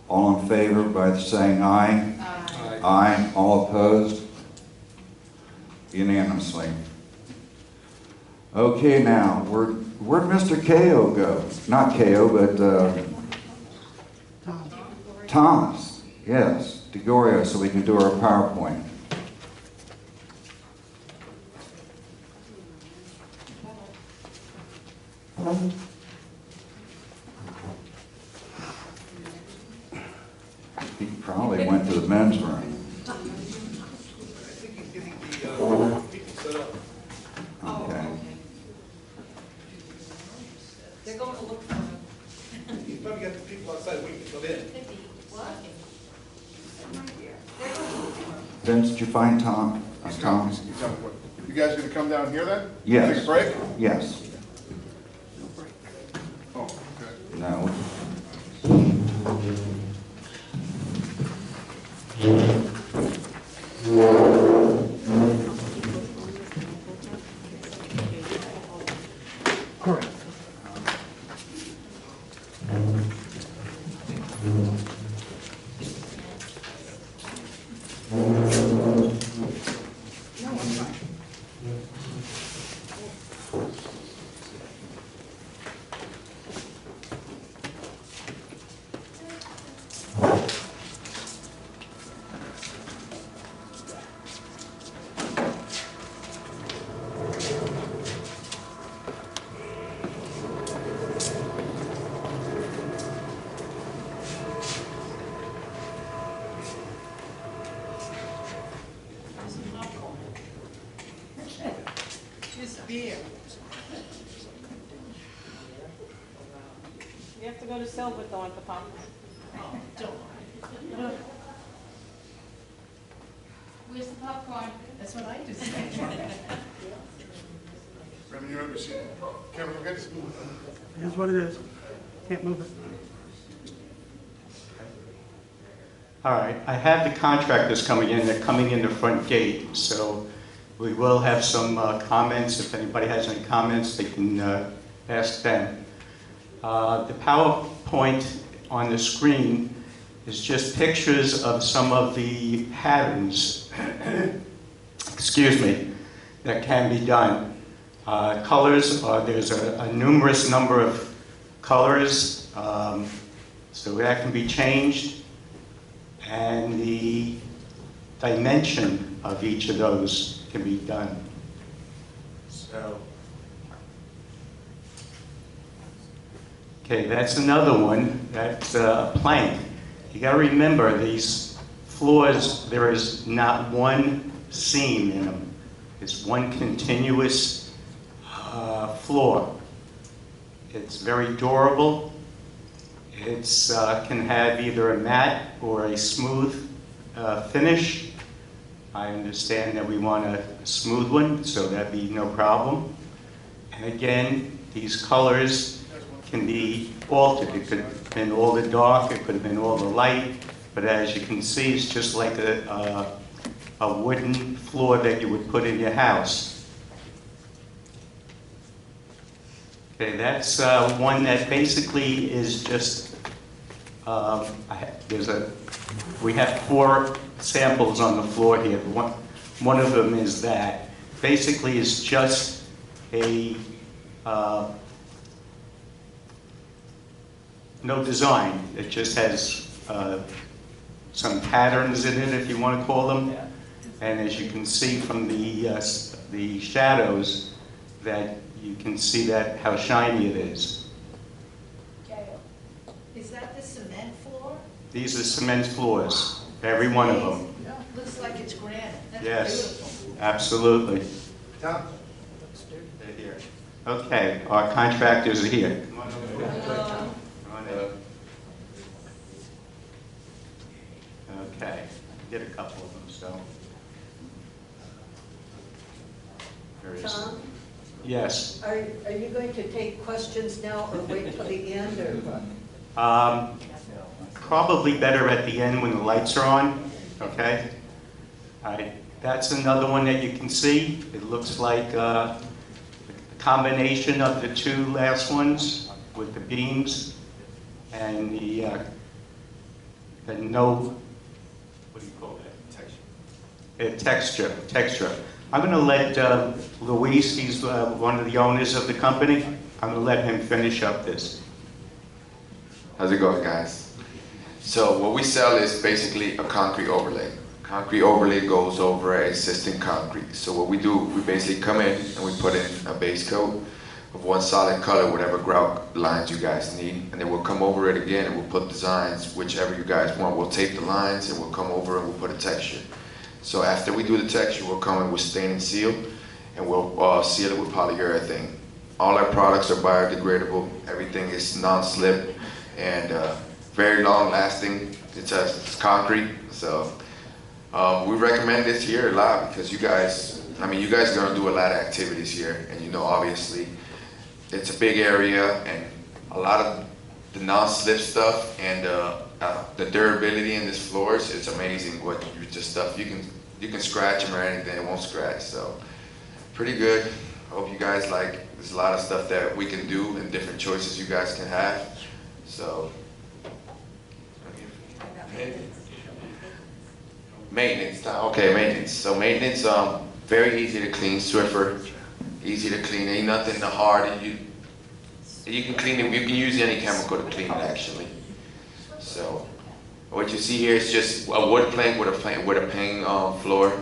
All in favor by saying aye. Aye. Aye. All opposed? Unanimously. Okay, now, where'd Mr. Ko go? Not Ko, but Thomas. Yes, DeGorio, so we can do our PowerPoint. He probably went to the men's room. I think he's getting the people set up. Okay. They're going to look for him. He's probably got the people outside waiting to come in. Vince, did you find Tom? Tom? You guys gonna come down here then? Yes. Take a break? Yes. Oh, okay. No. Correct. You have to go to Silverthorne to pop. Where's the popcorn? That's what I just said. Remy, you ever seen, Kevin, go get this. Here's what it is. Can't move it. All right, I have the contractors coming in, they're coming in the front gate, so we will have some comments. If anybody has any comments, they can ask them. The PowerPoint on the screen is just pictures of some of the patterns, excuse me, that can be done. Colors, there's a numerous number of colors, so that can be changed. And the dimension of each of those can be done. So, okay, that's another one. That's a plank. You got to remember these floors, there is not one seam in them. It's one continuous floor. It's very durable. It can have either a matte or a smooth finish. I understand that we want a smooth one, so that'd be no problem. And again, these colors can be altered. It could have been all the dark, it could have been all the light. but as you can see, it's just like a wooden floor that you would put in your house. Okay, that's one that basically is just, we have 4 samples on the floor here. One of them is that. Basically, it's just a no design. It just has some patterns in it, if you want to call them. And as you can see from the shadows, that you can see that how shiny it is. Is that the cement floor? These are cement floors, every one of them. Looks like it's granite. That's Yes, beautiful. absolutely. Tom? They're here. Okay, our contractors are here. Come on over. Come on over. Okay, I did a couple of them, so. There is. Tom, Yes. are you going to take questions now or wait till the end or what? Probably better at the end when the lights are on, okay? That's another one that you can see. It looks like a combination of the 2 last ones with the beams and the no, what do you call that? Texture. I'm going to let Luis, he's one of the owners of the company, I'm going to let him finish up this. How's it going, guys? So what we sell is basically a concrete overlay. Concrete overlay goes over existing concrete. So what we do, we basically come in and we put in a base coat of one solid color, whatever grout lines you guys need, and then we'll come over it again and we'll put designs, whichever you guys want. We'll tape the lines and we'll come over and we'll put a texture. So after we do the texture, we'll come in with stain and seal, and we'll seal it with polyurethane. All our products are biodegradable. Everything is non-slip and very long lasting. It's concrete, so we recommend this here a lot because you guys are gonna do a lot of activities here, and obviously it's a big area and a lot of the non-slip stuff and the durability in this floors. It's amazing what stuff you can scratch them or anything, it won't scratch. So pretty good. I hope you guys like. There's a lot of stuff that we can do and different choices you guys can have. So maintenance. Okay, maintenance. So maintenance, very easy to clean. Swiffer, easy to clean. Ain't nothing hard. You can clean it. You can use any chemical to clean it actually. So what you see here is just a wood plank with a pane floor.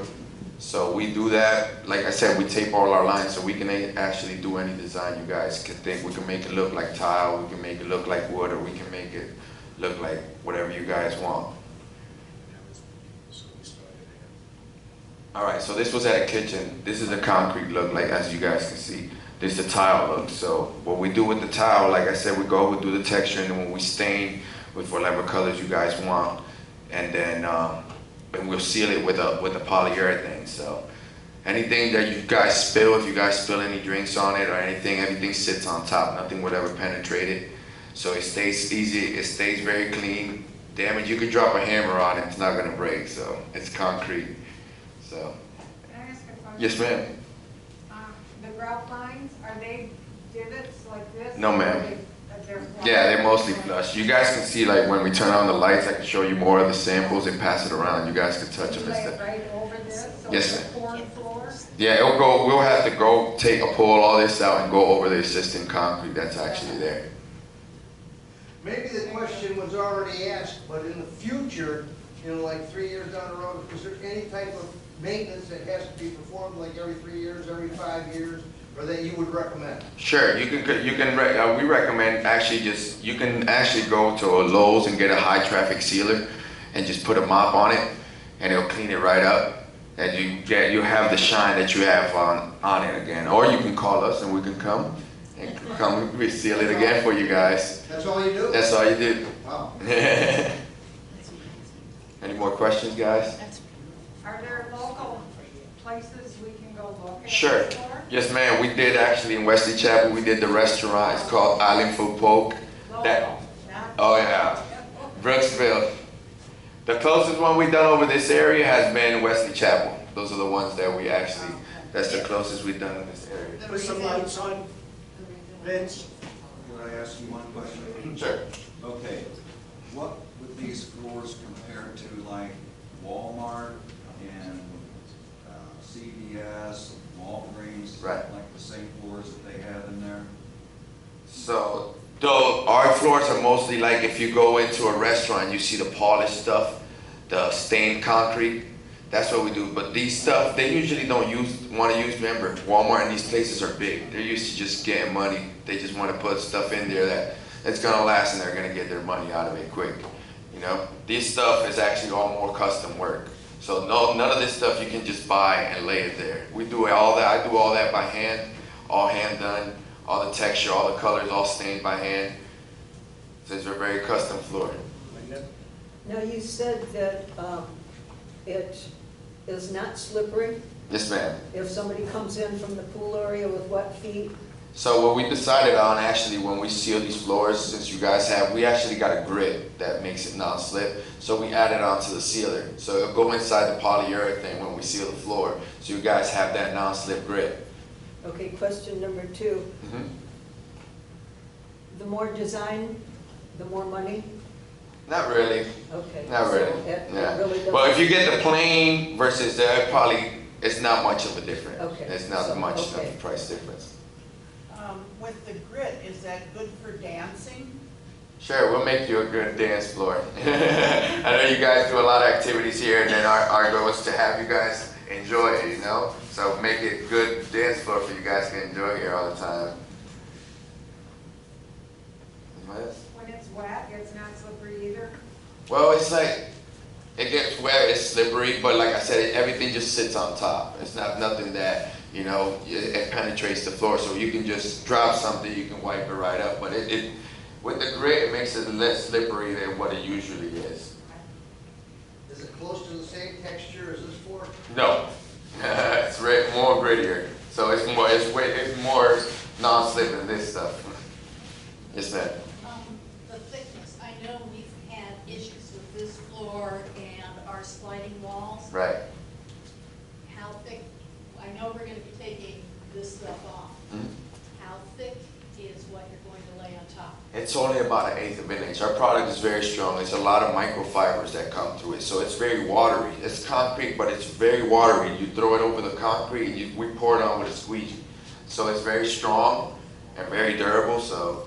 So we do that. Like I said, we tape all our lines so we can actually do any design you guys can think. We can make it look like tile. We can make it look like wood, or we can make it look like whatever you guys want. All right, so this was at a kitchen. This is a concrete look, like as you guys can see. This is a tile look. So what we do with the tile, like I said, we do the texture, and then when we stain with whatever colors you guys want, and then and we'll seal it with a polyurethane. So anything that you guys spill, if you guys spill any drinks on it or anything, everything sits on top. Nothing would ever penetrate it. So it stays easy. It stays very clean. Damage, you could drop a hammer on it, it's not gonna break. So it's concrete. So. Can I ask a question? Yes, ma'am. The grout lines, are they divots like this? No, ma'am. They're Yeah, they're mostly flush. You guys can see, like, when we turn on the lights, I can show you more of the samples and pass it around. You guys can touch them and lay it stuff. right over this? So Yes, it's a ma'am. poured floor? Yeah, we'll have to pull all this out and go over the existing concrete that's actually there. Maybe the question was already asked, but in the future, like 3 years down the road, is there any type of maintenance that has to be performed like every 3 years, every 5 years, or that you would recommend? Sure, we recommend you can actually go to a Lowe's and get a high traffic sealer and just put a mop on it and it'll clean it right up, and you have the shine that you have on it again. Or you can call us and we can come reseal it again for you guys. That's all you do? That's all you do. Wow. Any more questions, guys? Are there local places we can go look at? Sure. this for? Yes, ma'am. We did actually in Wesley Chapel. We did the restaurant. It's called Island Food Polk. Local, not. Oh yeah, Brooksville. The closest one we've done over this area has been Wesley Chapel. Those are the ones that we actually, that's the closest we've done in this area. Put some lights on. Vince? Can I ask you one question? Sure. Okay, what would these floors compare to like Walmart and CVS, Walgreens? Right. Like the same floors that they have in there? So, though our floors are mostly like if you go into a restaurant, you see the polished stuff, the stained concrete. That's what we do. But these stuff, they usually don't want to use. Remember, Walmart and these places are big. They're used to just getting money. They just want to put stuff in there that's gonna last, and they're gonna get their money out of it quick. You know, this stuff is actually all more custom work. So none of this stuff you can just buy and lay it there. We do all that. I do all that by hand, all hand done. All the texture, all the colors, all stained by hand. So it's a very custom floor. Now, you said that it is not slippery Yes, ma'am. if somebody comes in from the pool area with wet feet. So what we decided on, actually, when we seal these floors, since you guys have, we actually got a grid that makes it non-slip. So we added on to the sealer. So it'll go inside the polyurethane when we seal the floor. So you guys have that non-slip grid. Okay, question number 2. Mm-hmm. The more design, the more money? Not really. Okay. Not so really. it Yeah. really doesn't- Well, if you get the plain versus the it's not much of a difference. Okay. It's not So, much okay. of a price difference. With the grit, is that good for dancing? Sure, we'll make you a good dance floor. I know you guys do a lot of activities here, and then our goal is to have you guys enjoy it, you know? So make it a good dance floor for you guys to enjoy here all the time. What? When it's wet, it's not slippery either? Well, it's like, it gets wet, it's slippery, but like I said, everything just sits on top. It's not nothing that, you know, it penetrates the floor, so you can just drop something, you can wipe it right up. But with the grit, it makes it less slippery than what it usually is. Is it close to the same texture as this floor? No, it's more grittier. So it's more non-slip than this stuff. Yes, ma'am. The thickness, I know we've had issues with this floor and our sliding walls. Right. How thick, I know we're gonna be taking this stuff off. Mm-hmm. How thick is what you're going to lay on top? It's only about 1/8 of an inch. Our product is very strong. There's a lot of microfibers that come through it, so it's very watery. It's concrete, but it's very watery. You throw it over the concrete, and we pour it on with a squeegee. So it's very strong and very durable. So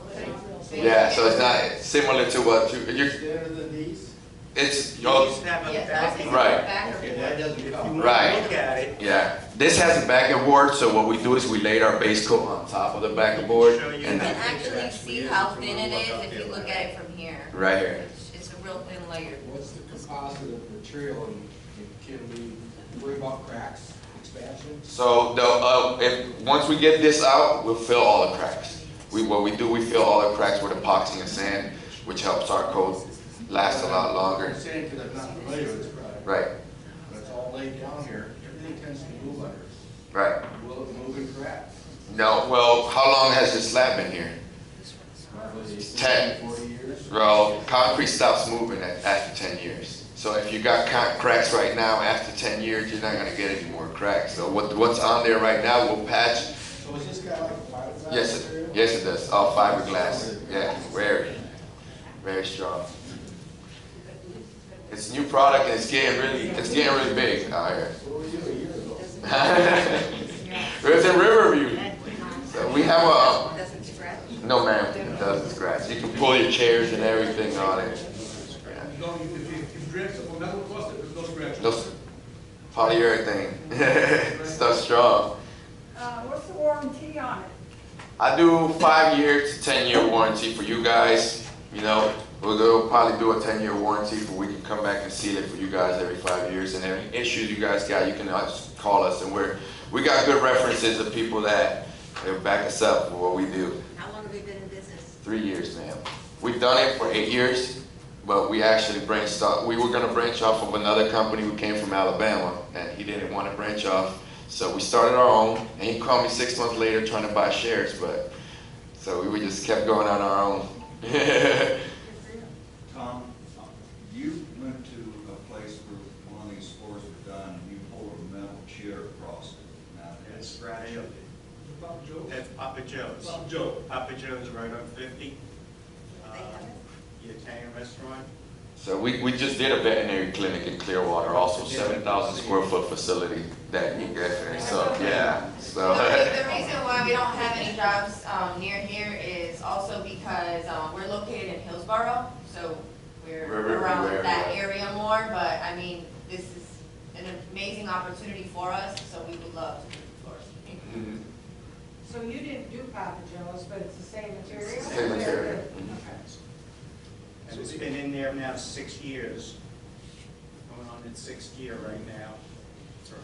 yeah, so it's not similar to what you're. Thinner than these? It's Right. Okay, that doesn't, if you want to look at it. Yeah, this has a backer board, so what we do is we laid our base coat on top of the backer board. You can actually see how thin it is if you look at it from here. Right here. It's a real thin layer. What's the composite of the material, and can we worry about cracks, expansion? So once we get this out, we'll fill all the cracks. What we do, we fill all the cracks with epoxy and sand, which helps our coat last a lot longer. I'm saying because I'm not familiar with this product. Right. But it's all laid down here, everything tends to move under. Right. Will it move and crack? No, well, how long has this slab been here? Probably 10. 40 years. Well, concrete stops moving after 10 years. So if you got cracks right now, after 10 years, you're not gonna get any more cracks. So what's on there right now, we'll patch. So is this got like a fiberglass Yes, material? yes it does. All fiberglass. Yeah, very strong. It's a new product, and it's getting really big out here. What were you a year ago? It's in Riverview. So we have a. Doesn't scratch? No, ma'am, it doesn't scratch. You can pull your chairs and everything on it. No, if you drip some metal across it, there's no scratch. Those polyurethane. Stuff strong. What's the warranty on it? I do 5-year to 10-year warranty for you guys. You know, we'll probably do a 10-year warranty, but we can come back and seal it for you guys every 5 years. And any issues you guys got, you can just call us. And we got good references of people that back us up for what we do. How long have you been in business? 3 years, ma'am. We've done it for 8 years, but we actually branched off. We were going to branch off of another company who came from Alabama, and he didn't want to branch off. So we started our own, and he called me 6 months later trying to buy shares, but so we just kept going on our own. Tom, you went to place where one of these floors are done, you pull a metal chair across it. Now, That's right. Papa Joe's? That's Papa Joe's. Papa Joe. Papa Joe's right on 50. The Italian restaurant. So we just did a veterinary clinic in Clearwater, also 7,000 square foot facility that you get there. So yeah, so. The reason why we don't have any jobs near here is also because we're located in Hillsborough, so we're around that area more. But I mean, this is an amazing opportunity for us, so we would love to move forward. So you didn't do Papa Joe's, but it's the same material? Same material. And it's been in there now 6 years, going on its 6th year right now. It's a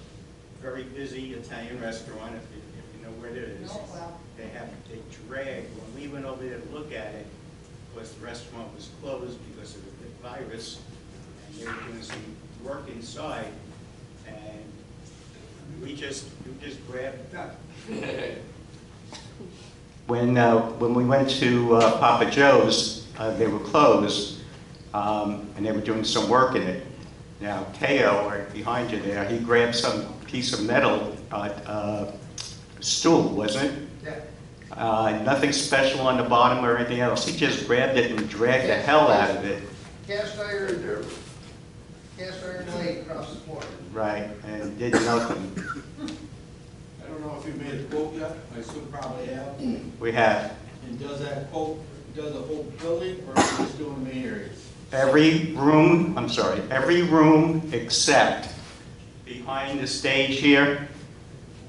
very busy Italian restaurant, if you know where it is. Oh, well. They drag, when we went over there to look at it, of course the restaurant was closed because of the virus, and they were doing some work inside, and we just grabbed it. When we went to Papa Joe's, they were closed, and they were doing some work in it. Now, Teo, right behind you there, he grabbed some piece of metal, stool, wasn't it? Yeah. Nothing special on the bottom or anything else. He just grabbed it and dragged the hell out of it. Cast iron leg across the floor. Right, and did nothing. I don't know if you made a quote yet, I assume probably have. We have And does that quote, does the whole building, or is it just doing the main areas? every room except behind the stage here.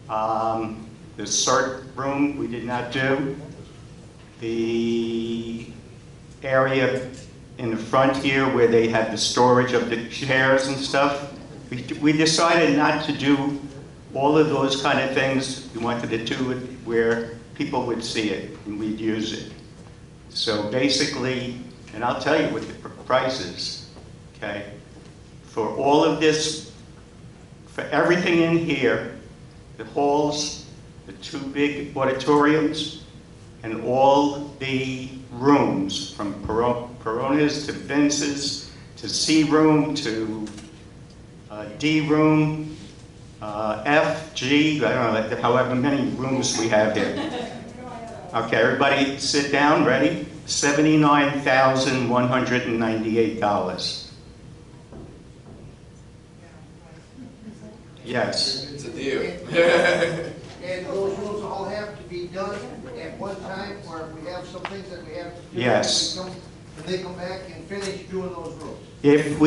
The CERT room we did not do. The area in the front here where they had the storage of the chairs and stuff. We decided not to do all of those kind of things. We wanted to do it where people would see it and we'd use it. So basically, and I'll tell you what the price is, okay? For all of this, for everything in here, the halls, the 2 big auditoriums, and all the rooms, from Perona's to Vince's, to C room, to D room, F, G, I don't know, however many rooms we have here. Okay, everybody sit down, ready? $79,198. Yes. It's a deal. And those rooms all have to be done at one time, or if we have some things that we have to do. Yes. And they come back and finish doing those rooms. If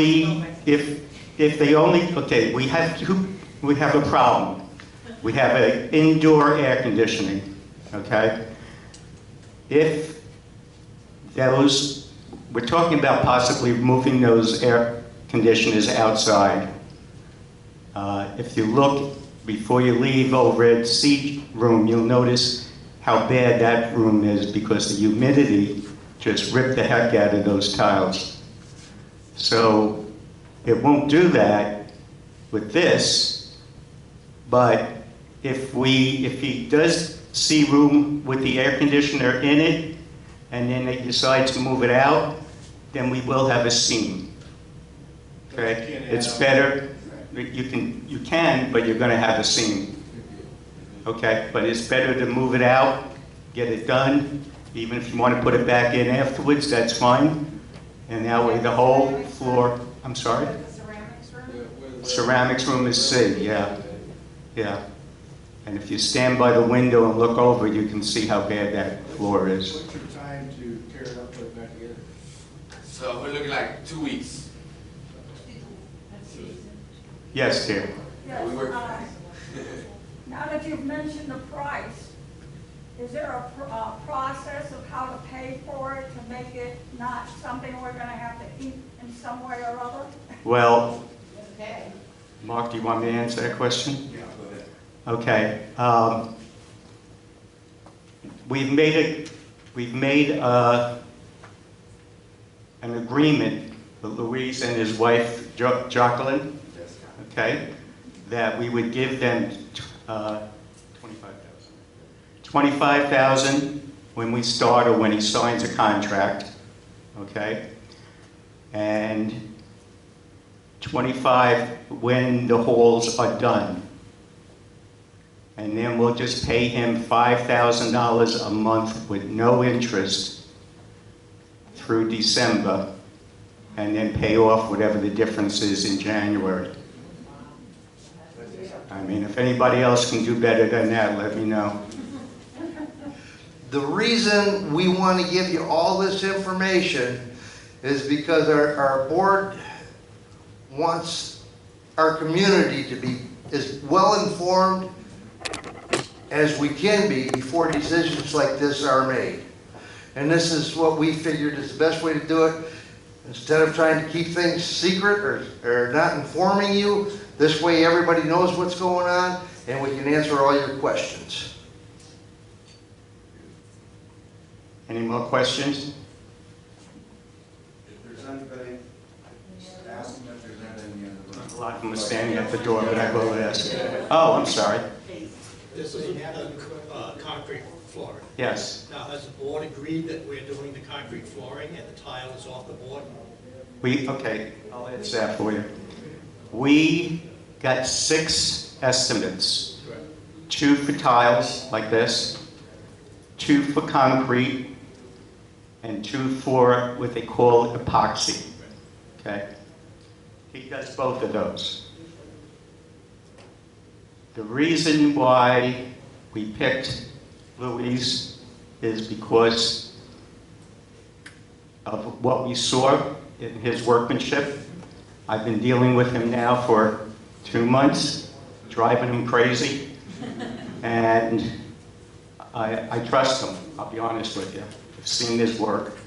they only, okay, we have a problem. We have an indoor air conditioning, okay? If those, we're talking about possibly moving those air conditioners outside. If you look before you leave over at C room, you'll notice how bad that room is because the humidity just ripped the heck out of those tiles. So it won't do that with this, but if he does C room with the air conditioner in it, and then they decide to move it out, then we will have a seam. Okay, it's better. You can, but you're going to have a seam. Okay, but it's better to move it out, get it done. Even if you want to put it back in afterwards, that's fine. And that way the whole floor. I'm sorry. Ceramics room is C. Yeah, yeah. And if you stand by the window and look over, you can see how bad that floor is. What's your time to tear it up, put it back together? So we're looking like 2 weeks. Yes, dear. Yes, now that you've mentioned the price, is there a process of how to pay for it to make it not something we're going to have to eat in some way or other? Well, Okay. Mark, do you want me to answer that question? Yeah, go ahead. Okay. We've made an agreement with Louise and his wife, Jacqueline, okay, that we would give them $25,000 when we start or when he signs a contract, okay, and 25 when the halls are done. And then we'll just pay him $5,000 a month with no interest through December, and then pay off whatever the difference is in January. I mean, if anybody else can do better than that, let me know. The reason we want to give you all this information is because our board wants our community to be as well informed as we can be before decisions like this are made. And this is what we figured is the best way to do it. Instead of trying to keep things secret or not informing you, this way everybody knows what's going on and we can answer all your questions. Any more questions? If there's anybody, ask them if there's any other. A lot of them are standing at the door, but I will ask. Oh, I'm sorry. This is concrete flooring. Yes. Now, has the board agreed that we're doing the concrete flooring and the tile is off the board? Okay, I'll answer that for you. We got 6 estimates. 2 for tiles, like this, 2 for concrete, and 2 for what they call epoxy. Okay? He does both of those. The reason why we picked Louis is because of what we saw in his workmanship. I've been dealing with him now for 2 months, driving him crazy, and I trust him, I'll be honest with you. I've seen his work,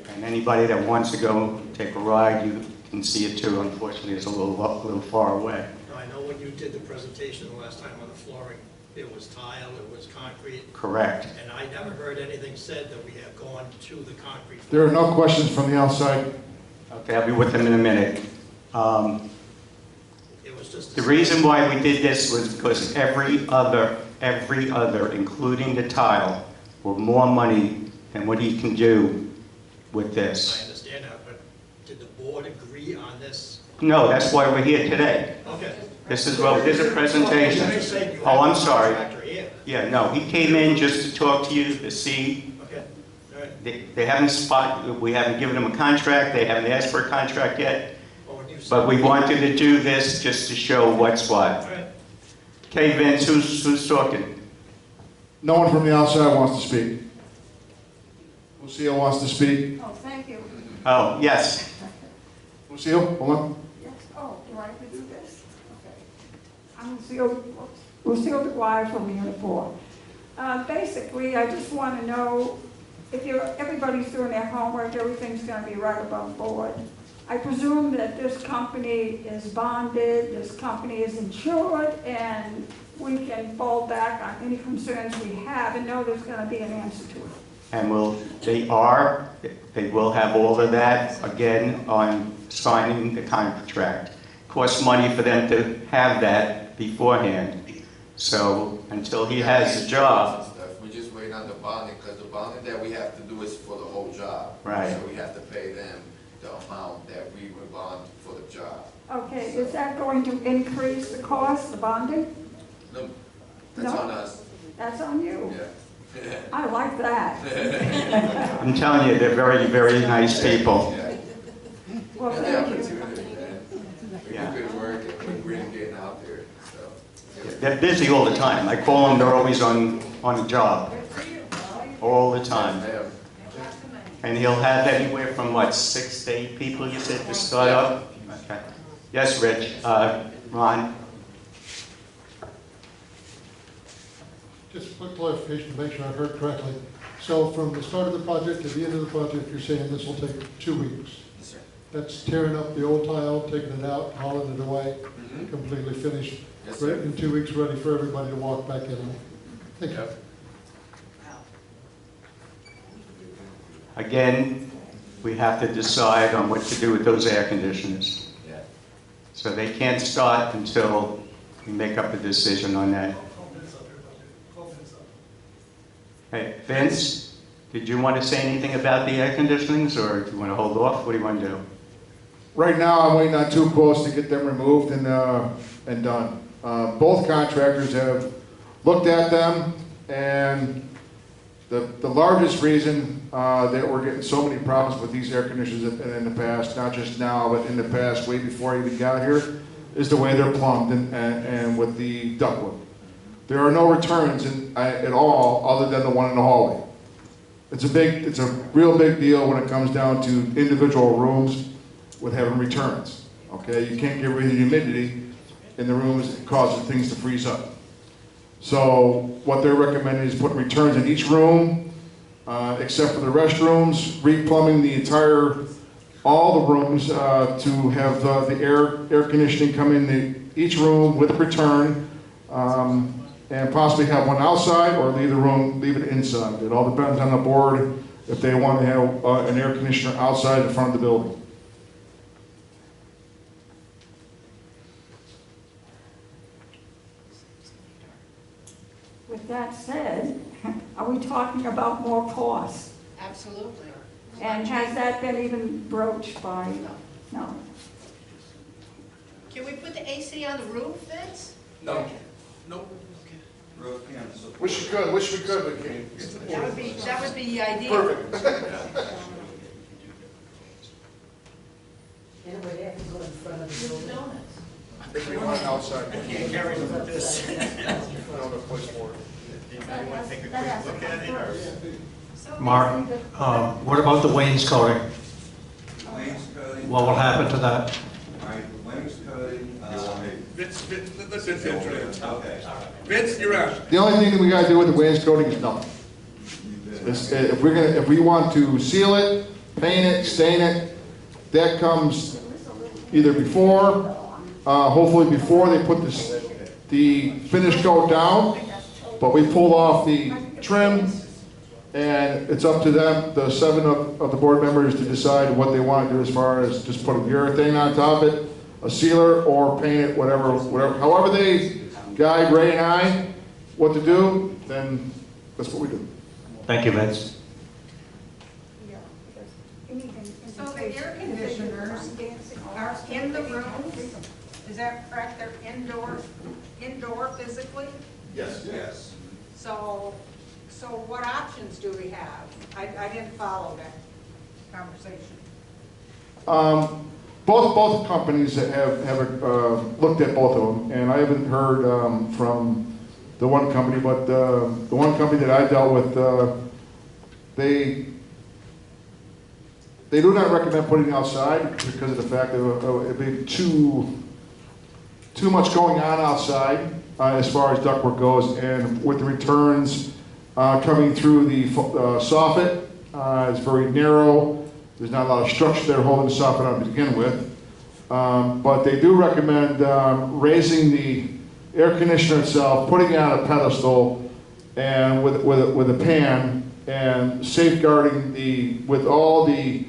and anybody that wants to go take a ride, you can see it too. Unfortunately, it's a little far away. Now, I know when you did the presentation the last time on the flooring, it was tile, it was concrete. Correct. And I never heard anything said that we have gone to the concrete. There are no questions from the outside. Okay, I'll be with him in a minute. It was just The reason why we did this was because every other, including the tile, were more money than what he can do with I this. understand that, but did the board agree on this? No, that's why we're here today. Okay. This is a presentation. Oh, I'm sorry. Yeah, no, he came in just to talk to you, to see. Okay, all right. We haven't given him a contract, they haven't asked for a contract yet. But we wanted to do this just to show what's what. Okay, Vince, who's talking? No one from the outside wants to speak. Lucille wants to speak. Oh, thank you. Oh, yes. Lucille, hold on. Yes, oh, do I have to do this? Okay. I'm Lucille DeGuire from Unit 4. Basically, I just want to know if everybody's doing their homework, everything's going to be right above board. I presume that this company is bonded, this company is insured, and we can fall back on any concerns we have and know there's going to be an answer to it. And they will have all of that, again, on signing the contract. Costs money for them to have that beforehand. So until he has the job. We just wait on the bonding, because the bonding that we have to do is for the whole job. Right. So we have to pay them the amount that we would bond for the job. Okay, is that going to increase the cost, the bonding? No, that's No? on us. That's on you. Yeah. I like that. I'm telling you, they're very, very nice people. Well, And the thank you. opportunity, man. We Yeah. do good work and we're really getting out there, so. They're busy all the time. I call them, they're always on a job. All the time. And he'll have anywhere from, what, 6 to 8 people, you said, to start up? Okay. Yes, Rich. Ron? Just a quick clarification to make sure I heard correctly. So from the start of the project to the end of the project, you're saying this will take 2 weeks? Yes, sir. That's tearing up the old tile, taking it out, hauling it away, completely finished? Yes, sir. In 2 weeks, ready for everybody to walk back in? Thank you. Again, we have to decide on what to do with those air conditioners. Yeah. So they can't start until we make up a decision on that. Hey, Vince, did you want to say anything about the air conditionings, or do you want to hold off? What do you want to do? Right now, I'm waiting on 2 quotes to get them removed and done. Both contractors have looked at them, and the largest reason that we're getting so many problems with these air conditioners in the past, not just now, but in the past, way before I even got here, is the way they're plumbed and with the ductwork. There are no returns at all other than the one in the hallway. It's a real big deal when it comes down to individual rooms with having returns. Okay, you can't get rid of the humidity in the rooms, it causes things to freeze up. So what they're recommending is putting returns in each room, except for the restrooms, replumbing the all the rooms to have the air conditioning come in each room with a return, and possibly have one outside or leave it inside. It all depends on the board if they want to have an air conditioner outside the front of the building. With that said, are we talking about more costs? Absolutely. And has that been even broached by? No. Can we put the AC on the roof, Vince? No. Nope. Roof cans. Wish we could, but can't. That would be ideal. Perfect. Anybody have to go in front of the building? If we want outside. I can't carry them with this. I don't have a place for it. You want to take a quick look at it, or? Mark, what about the wainscoting? Wainscoting. What will happen to that? All right, wainscoting. Vince, let Vince answer that. Okay. Vince, you're out. The only thing that we gotta do with the wainscoting is nothing. If we want to seal it, paint it, stain it, that comes either before, hopefully before they put the finish coat down, but we pulled off the trim, and it's up to them, the 7 of the board members, to decide what they want to do as far as just putting urethane on top of it, a sealer, or paint it, whatever. However they guide Ray and I what to do, then that's what we do. Thank you, Vince. So the air conditioners are in the rooms? Is that correct? They're indoor physically? Yes. Yes. So what options do we have? I didn't follow that conversation. Both companies have looked at both of them, and I haven't heard from the one company, but the one company that I dealt with, they do not recommend putting it outside because of the fact that it'd be too much going on outside as far as ductwork goes, and with the returns coming through the soffit, it's very narrow. There's not a lot of structure there holding the soffit on to begin with. But they do recommend raising the air conditioner itself, putting it on a pedestal, and with a pan, and safeguarding with all the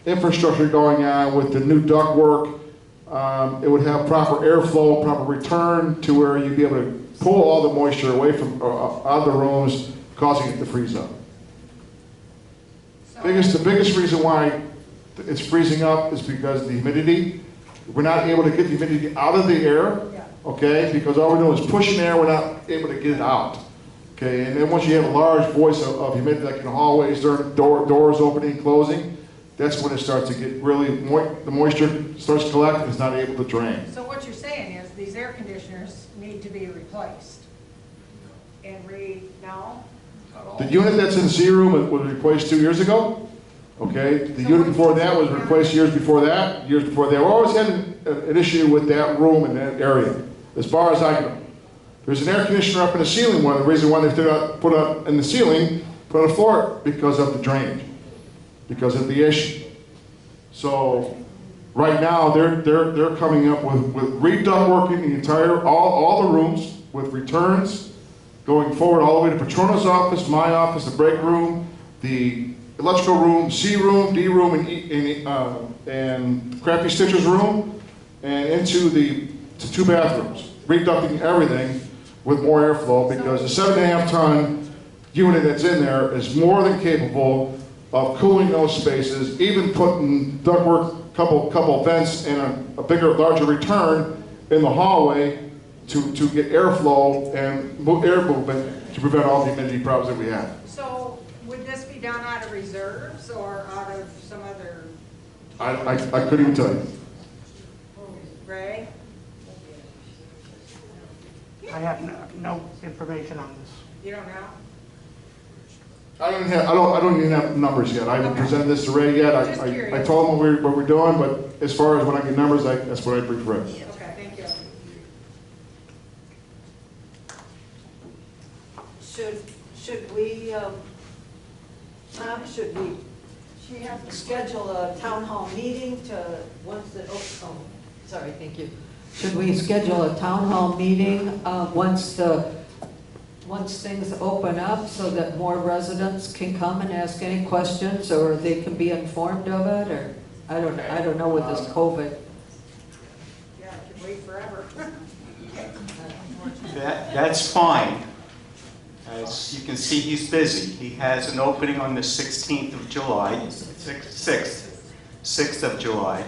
infrastructure going on with the new ductwork. It would have proper airflow, proper return to where you'd be able to pull all the moisture away from out of the rooms, causing it to freeze up. The biggest reason why it's freezing up is because of the humidity. We're not able to get the humidity out of the air, okay? Because all we're doing is pushing air, we're not able to get it out, okay? And then once you have a large voice of humidity, like in the hallways, during doors opening and closing, that's when it starts to get really, the moisture starts to collect and it's not able to drain. So what you're saying is these air conditioners need to be replaced? And no? The unit that's in the C room was replaced 2 years ago. Okay, the unit before that was replaced years before that. We always had an issue with that room and that area, as far as I know. There's an air conditioner up in the ceiling. One of the reasons why they put up in the ceiling, put on the floor, because of the drainage, because of the issue. So right now they're coming up with reductworking the entire all the rooms with returns going forward all the way to Patrona's office, my office, the break room, the electrical room, C room, D room, and Crafty Stitcher's room, and into the 2 bathrooms, reducting everything with more airflow, because the 7.5 ton unit that's in there is more than capable of cooling those spaces, even putting ductwork couple vents and a bigger, larger return in the hallway to get airflow and air movement to prevent all the humidity problems that we have. So would this be done out of reserves or out of some other? I couldn't even tell you. Ray? I have no information on this. You don't know? I don't even have numbers yet. I haven't presented this to Ray yet. Just I curious. told him what we're doing, but as far as when I get numbers, that's what I bring for Ray. Okay, thank you. Should we, Tom, should we schedule a town hall meeting to, sorry, thank you. Should we schedule a town hall meeting once things open up so that more residents can come and ask any questions or they can be informed of it, or I don't know with this COVID. Yeah, I could wait forever. That's fine. As you can see, he's busy. He has an opening on the 16th of July, 6th of July,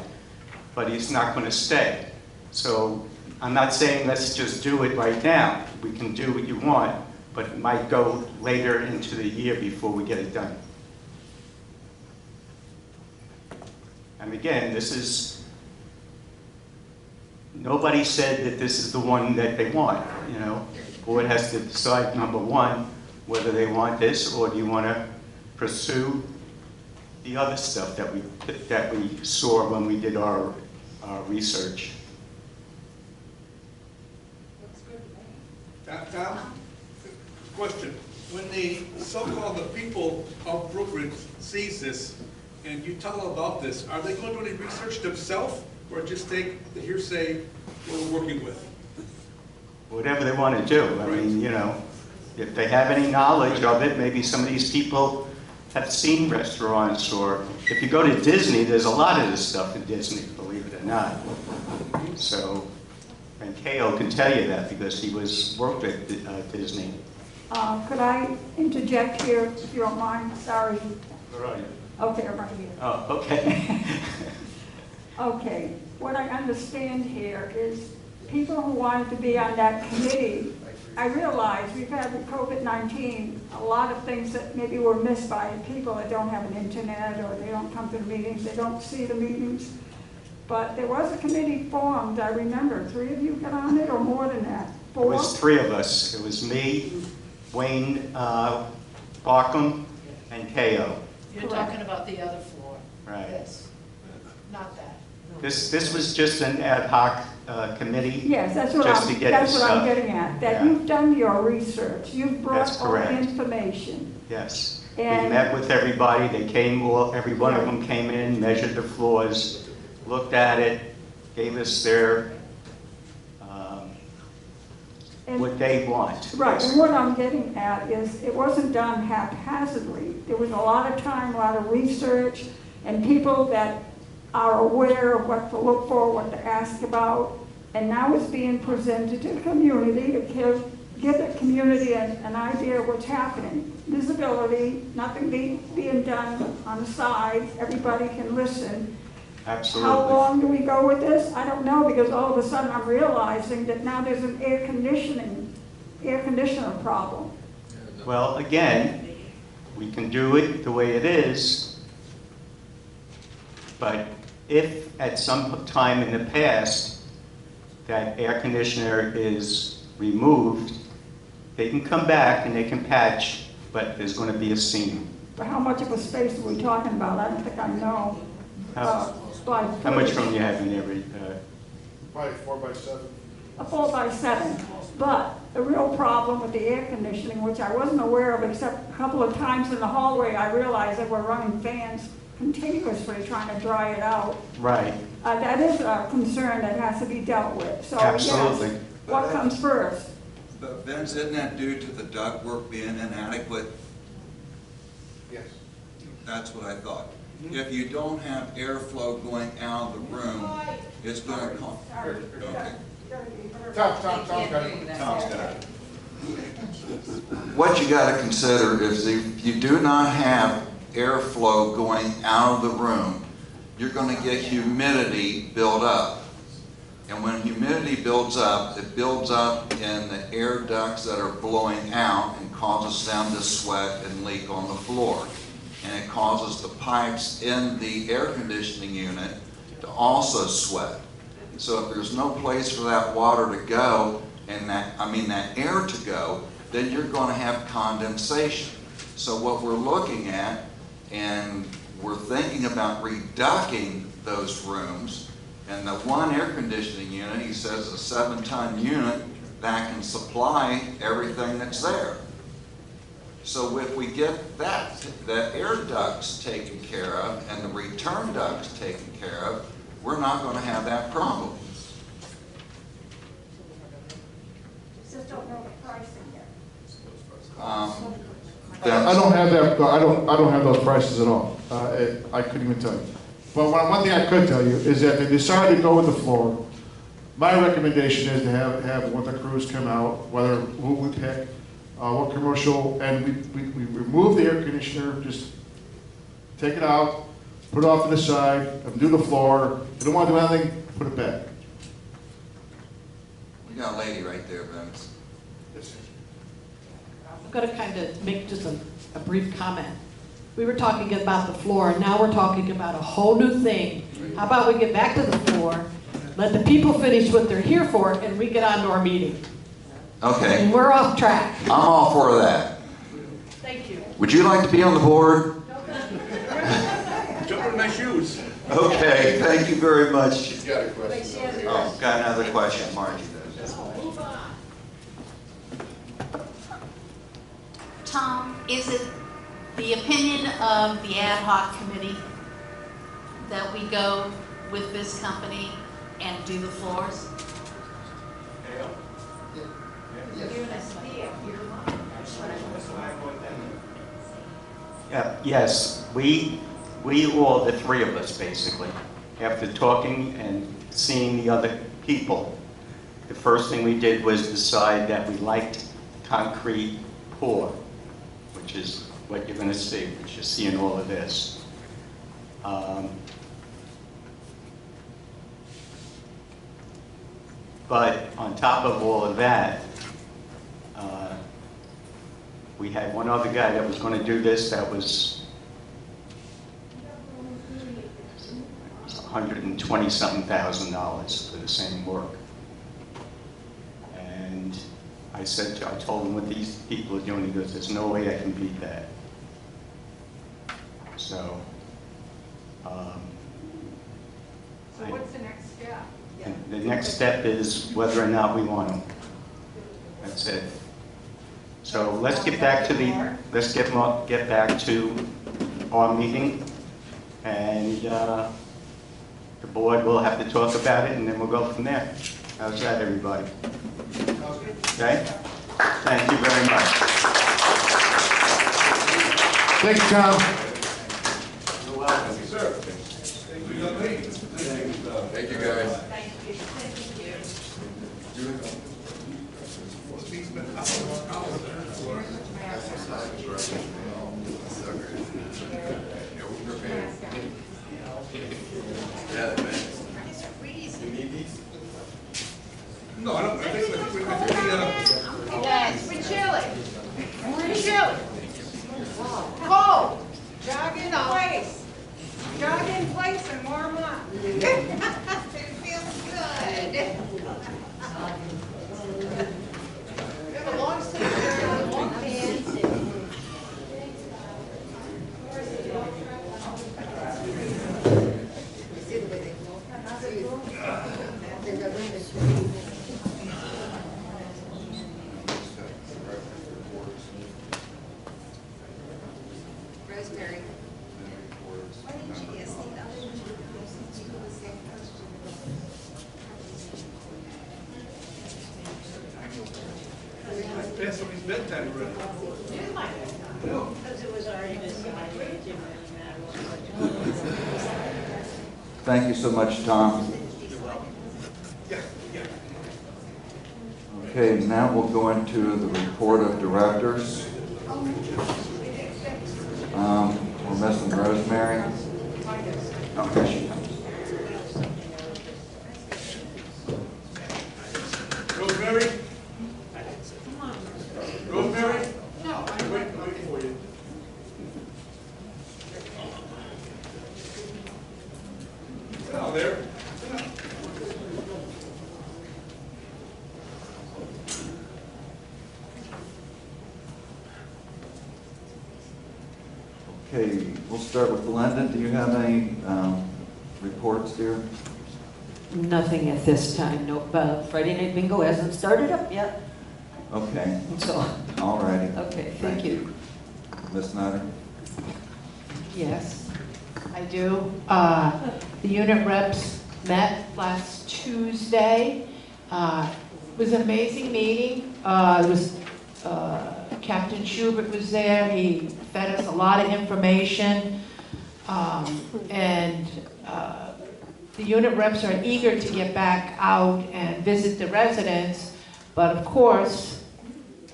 but he's not going to stay. So I'm not saying let's just do it right now. We can do what you want, but it might go later into the year before we get it done. And again, nobody said that this is the one that they want, you know. The board has to decide, number one, whether they want this or do you want to pursue the other stuff that we saw when we did our research. Tom, question. When the so-called the people of Brookridge sees this and you tell them about this, are they going to do any research themselves or just take the hearsay we're working with? Whatever they want to do. I mean, you know, if they have any knowledge of it, maybe some of these people have seen restaurants, or if you go to Disney, there's a lot of this stuff in Disney, believe it or not. So, and K.O. can tell you that because he worked at Disney. Could I interject here, if you don't mind? Sorry. Where are you? Okay, I'm right here. Oh, okay. Okay, what I understand here is people who wanted to be on that committee, I realize we've had with COVID-19 a lot of things that maybe were missed by people that don't have an internet or they don't come to the meetings, they don't see the meetings. But there was a committee formed, I remember. 3 of you got on it or more than that? 4? It was 3 of us. It was me, Wayne Barkham, and K.O. You're talking about the other floor. Right. Yes, not that. This was just an ad hoc committee. Yes, that's what just to get this I'm stuff. getting at. That Yeah. you've done your research, you've brought That's all the correct. information. Yes. And- We met with everybody. They came, every one of them came in, measured the floors, looked at it, gave us their, what they want. Right, and what I'm getting at is it wasn't done haphazardly. There was a lot of time, a lot of research, and people that are aware of what to look for, what to ask about, and now it's being presented to the community to give the community an idea of what's happening. Visibility, nothing being done on the side, everybody can listen. Absolutely. How long do we go with this? I don't know, because all of a sudden I'm realizing that now there's an air conditioner problem. Well, again, we can do it the way it is, but if at some time in the past that air conditioner is removed, they can come back and they can patch, but there's going to be a seam. But how much of a space are we talking about? I don't think I know. How much room do you have in every? Probably 4 by 7. A 4 by 7. But the real problem with the air conditioning, which I wasn't aware of except a couple of times in the hallway, I realized that we're running fans continuously trying to dry it out. Right. That is a concern that has to be dealt with. So Absolutely. yes, what comes first? But Vince, isn't that due to the ductwork being inadequate? Yes. That's what I thought. If you don't have airflow going out of the room, it's going to cause. Okay. Tom's got it. Tom's got it. What you got to consider is if you do not have airflow going out of the room, you're going to get humidity build up. And when humidity builds up, it builds up in the air ducts that are blowing out and causes them to sweat and leak on the floor. And it causes the pipes in the air conditioning unit to also sweat. So if there's no place for that water to go, and that air to go, then you're going to have condensation. So what we're looking at, and we're thinking about reducting those rooms, and the one air conditioning unit, he says, is a 7-ton unit that can supply everything that's there. So if we get the air ducts taken care of and the return ducts taken care of, we're not going to have that problem. Just don't know the pricing yet. I don't have that. I don't have those prices at all. I couldn't even tell you. But one thing I could tell you is that they decided to go with the floor. My recommendation is to have one of the crews come out, whether who we pick, what commercial, and we remove the air conditioner, just take it out, put it off to the side, and do the floor. If you don't want to do anything, put it back. You got a lady right there, Vince. I'm going to kind of make just a brief comment. We were talking about the floor, and now we're talking about a whole new thing. How about we get back to the floor, let the people finish what they're here for, and we get on to our meeting. Okay. And we're off track. I'm all for that. Thank you. Would you like to be on the board? Jump in my shoes. Okay, thank you very much. She's got a question. Oh, got another question, Margie. Tom, is it the opinion of the ad hoc committee that we go with this company and do the floors? Yes, we all, the three of us basically, after talking and seeing the other people, the first thing we did was decide that we liked concrete pour, which is what you're going to see, which you see in all of this. But on top of all of that, we had one other guy that was going to do this that was $120,000 for the same work. And I told him what these people are doing. He goes, there's no way I can beat that. So, So what's the next step? and the next step is whether or not we want them. That's it. So let's get back to get back to our meeting, and the board will have to talk about it, and then we'll go from there. How's that, everybody? Okay? Thank you very much. Thank you, Tom. You're welcome. Yes, sir. Thank you, young lady. Thank you, guys. No, I don't. I think Yes, we're chilling. We're chilling. Cold. Jog in place. Jog in place and warm up. It feels good. We have a long sleeve shirt and long pants. Rosemary. Why didn't you get Steve? it's past somebody's bedtime already. Because it was already decided, it didn't really matter what. Thank you so much, Tom. Okay, now we'll go into the report of directors. We're missing Rosemary. Oh, here she comes. Rosemary? Rosemary? No. I'm waiting for you. Sit down there. Sit down. Okay, we'll start with Glenda. Do you have any reports, dear? Nothing at this time. Nope. Friday night bingo hasn't started up yet. Okay. So. All righty. Okay, thank you. Ms. Snyder? Yes, I do. The unit reps met last Tuesday. It was an amazing meeting. Captain Schubert was there. He fed us a lot of information. The unit reps are eager to get back out and visit the residents, but of course,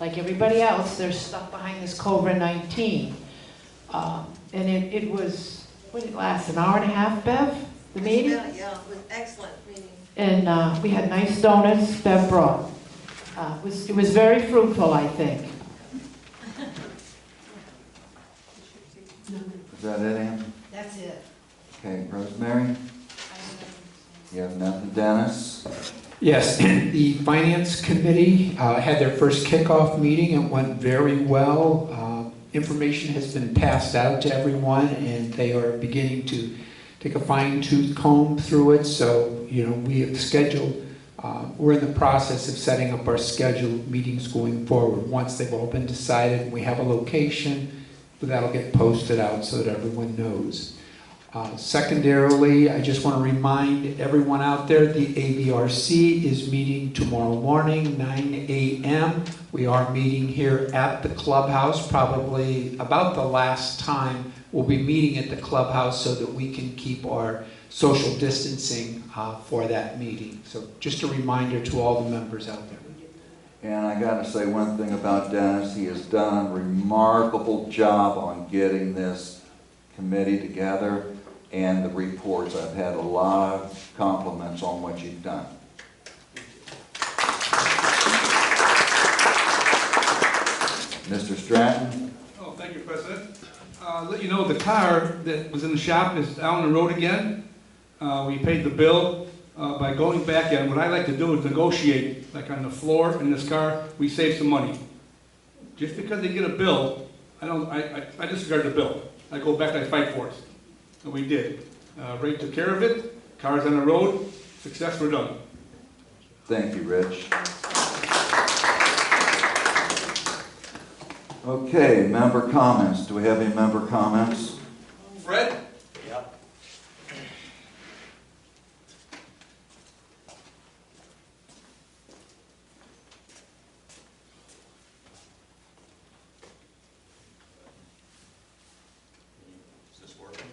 like everybody else, they're stuck behind this COVID-19. And it was, what did it last, an hour and a half, Bev, the meeting? Yeah, it was excellent meeting. And we had nice donuts Bev brought. It was very fruitful, I think. Is that it, Ann? That's it. Okay, Rosemary? You have nothing, Dennis? Yes, the Finance Committee had their first kickoff meeting. It went very well. Information has been passed out to everyone, and they are beginning to take a fine-tooth comb through it. So, we have scheduled, we're in the process of setting up our scheduled meetings going forward. Once they've all been decided and we have a location, that'll get posted out so that everyone knows. Secondarily, I just want to remind everyone out there, the ABRC is meeting tomorrow morning, 9 a.m. We are meeting here at the Clubhouse, probably about the last time we'll be meeting at the Clubhouse so that we can keep our social distancing for that meeting. So just a reminder to all the members out there. And I got to say one thing about Dennis. He has done a remarkable job on getting this committee together and the reports. I've had a lot of compliments on what you've done. Mr. Stratton? Oh, thank you, President. Let you know, the car that was in the shop is down the road again. We paid the bill by going back, and what I like to do is negotiate, like on the floor in this car, we save some money. Just because they get a bill, I disregard the bill. I go back and I fight for it. And we did. Ray took care of it, car's on the road, success, we're done. Thank you, Rich. Okay, member comments. Do we have any member comments? Fred? Yep. Is this working?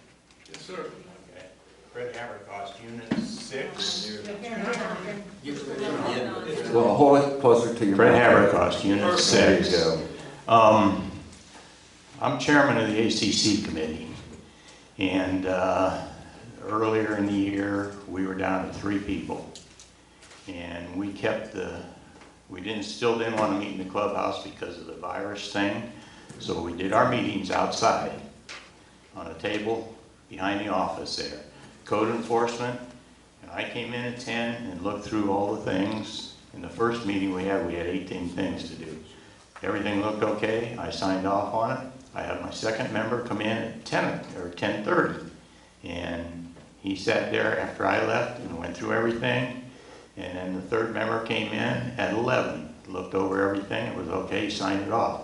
Yes, sir. Okay. Fred Havercost, Unit 6. Well, hold it closer to your Fred mouth. Havercost, Unit 6. There you go. I'm chairman of the ACC committee, and earlier in the year, we were down to 3 people. And we still didn't want to meet in the clubhouse because of the virus thing, so we did our meetings outside on a table behind the office there. Code enforcement, and I came in at 10 and looked through all the things. In the first meeting we had 18 things to do. Everything looked okay, I signed off on it. I had my second member come in at 10 or 10:30, and he sat there after I left and went through everything. And then the third member came in at 11, looked over everything, it was okay, signed it off.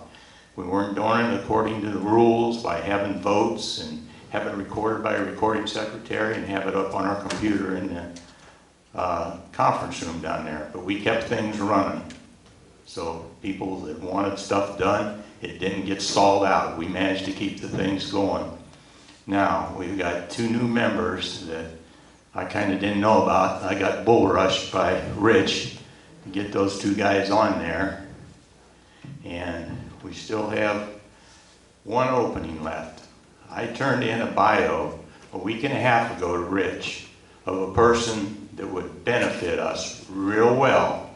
We weren't doing it according to the rules by having votes and have it recorded by a recording secretary and have it up on our computer in the conference room down there. But we kept things running. So people that wanted stuff done, it didn't get stalled out. We managed to keep the things going. Now, we've got 2 new members that I kind of didn't know about. I got bull rushed by Rich to get those 2 guys on there. And we still have 1 opening left. I turned in a bio a week and a half ago to Rich of a person that would benefit us real well.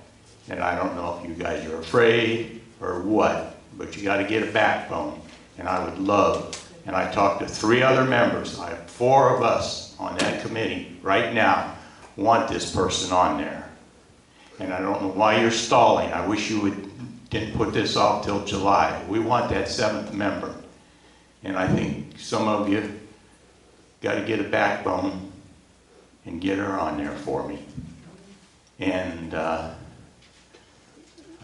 And I don't know if you guys are afraid or what, but you got to get a backbone. And I would love, and I talked to 3 other members, I have 4 of us on that committee right now want this person on there. And I don't know why you're stalling. I wish you didn't put this off till July. We want that 7th member. And I think some of you got to get a backbone and get her on there for me. And I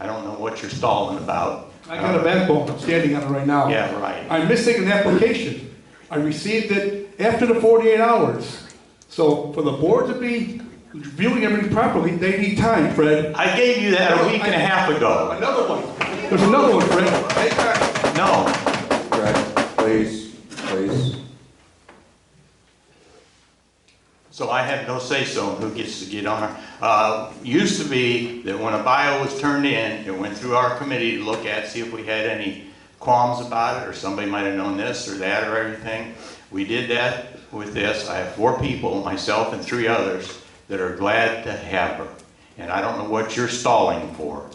don't know what you're stalling about. I got a backbone, I'm standing on it right now. Yeah, right. I'm missing an application. I received it after the 48 hours. So for the board to be viewing everything properly, they need time, Fred. I gave you that a week and a half ago. Another one. There's another one, Fred. Take time. No. Fred, please. So I have no say-so in who gets to get on. Used to be that when a bio was turned in, it went through our committee to look at, see if we had any qualms about it, or somebody might have known this or that or everything. We did that with this. I have 4 people, myself and 3 others, that are glad to have her. And I don't know what you're stalling for.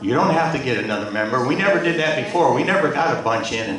You don't have to get another member. We never did that before. We never got a bunch in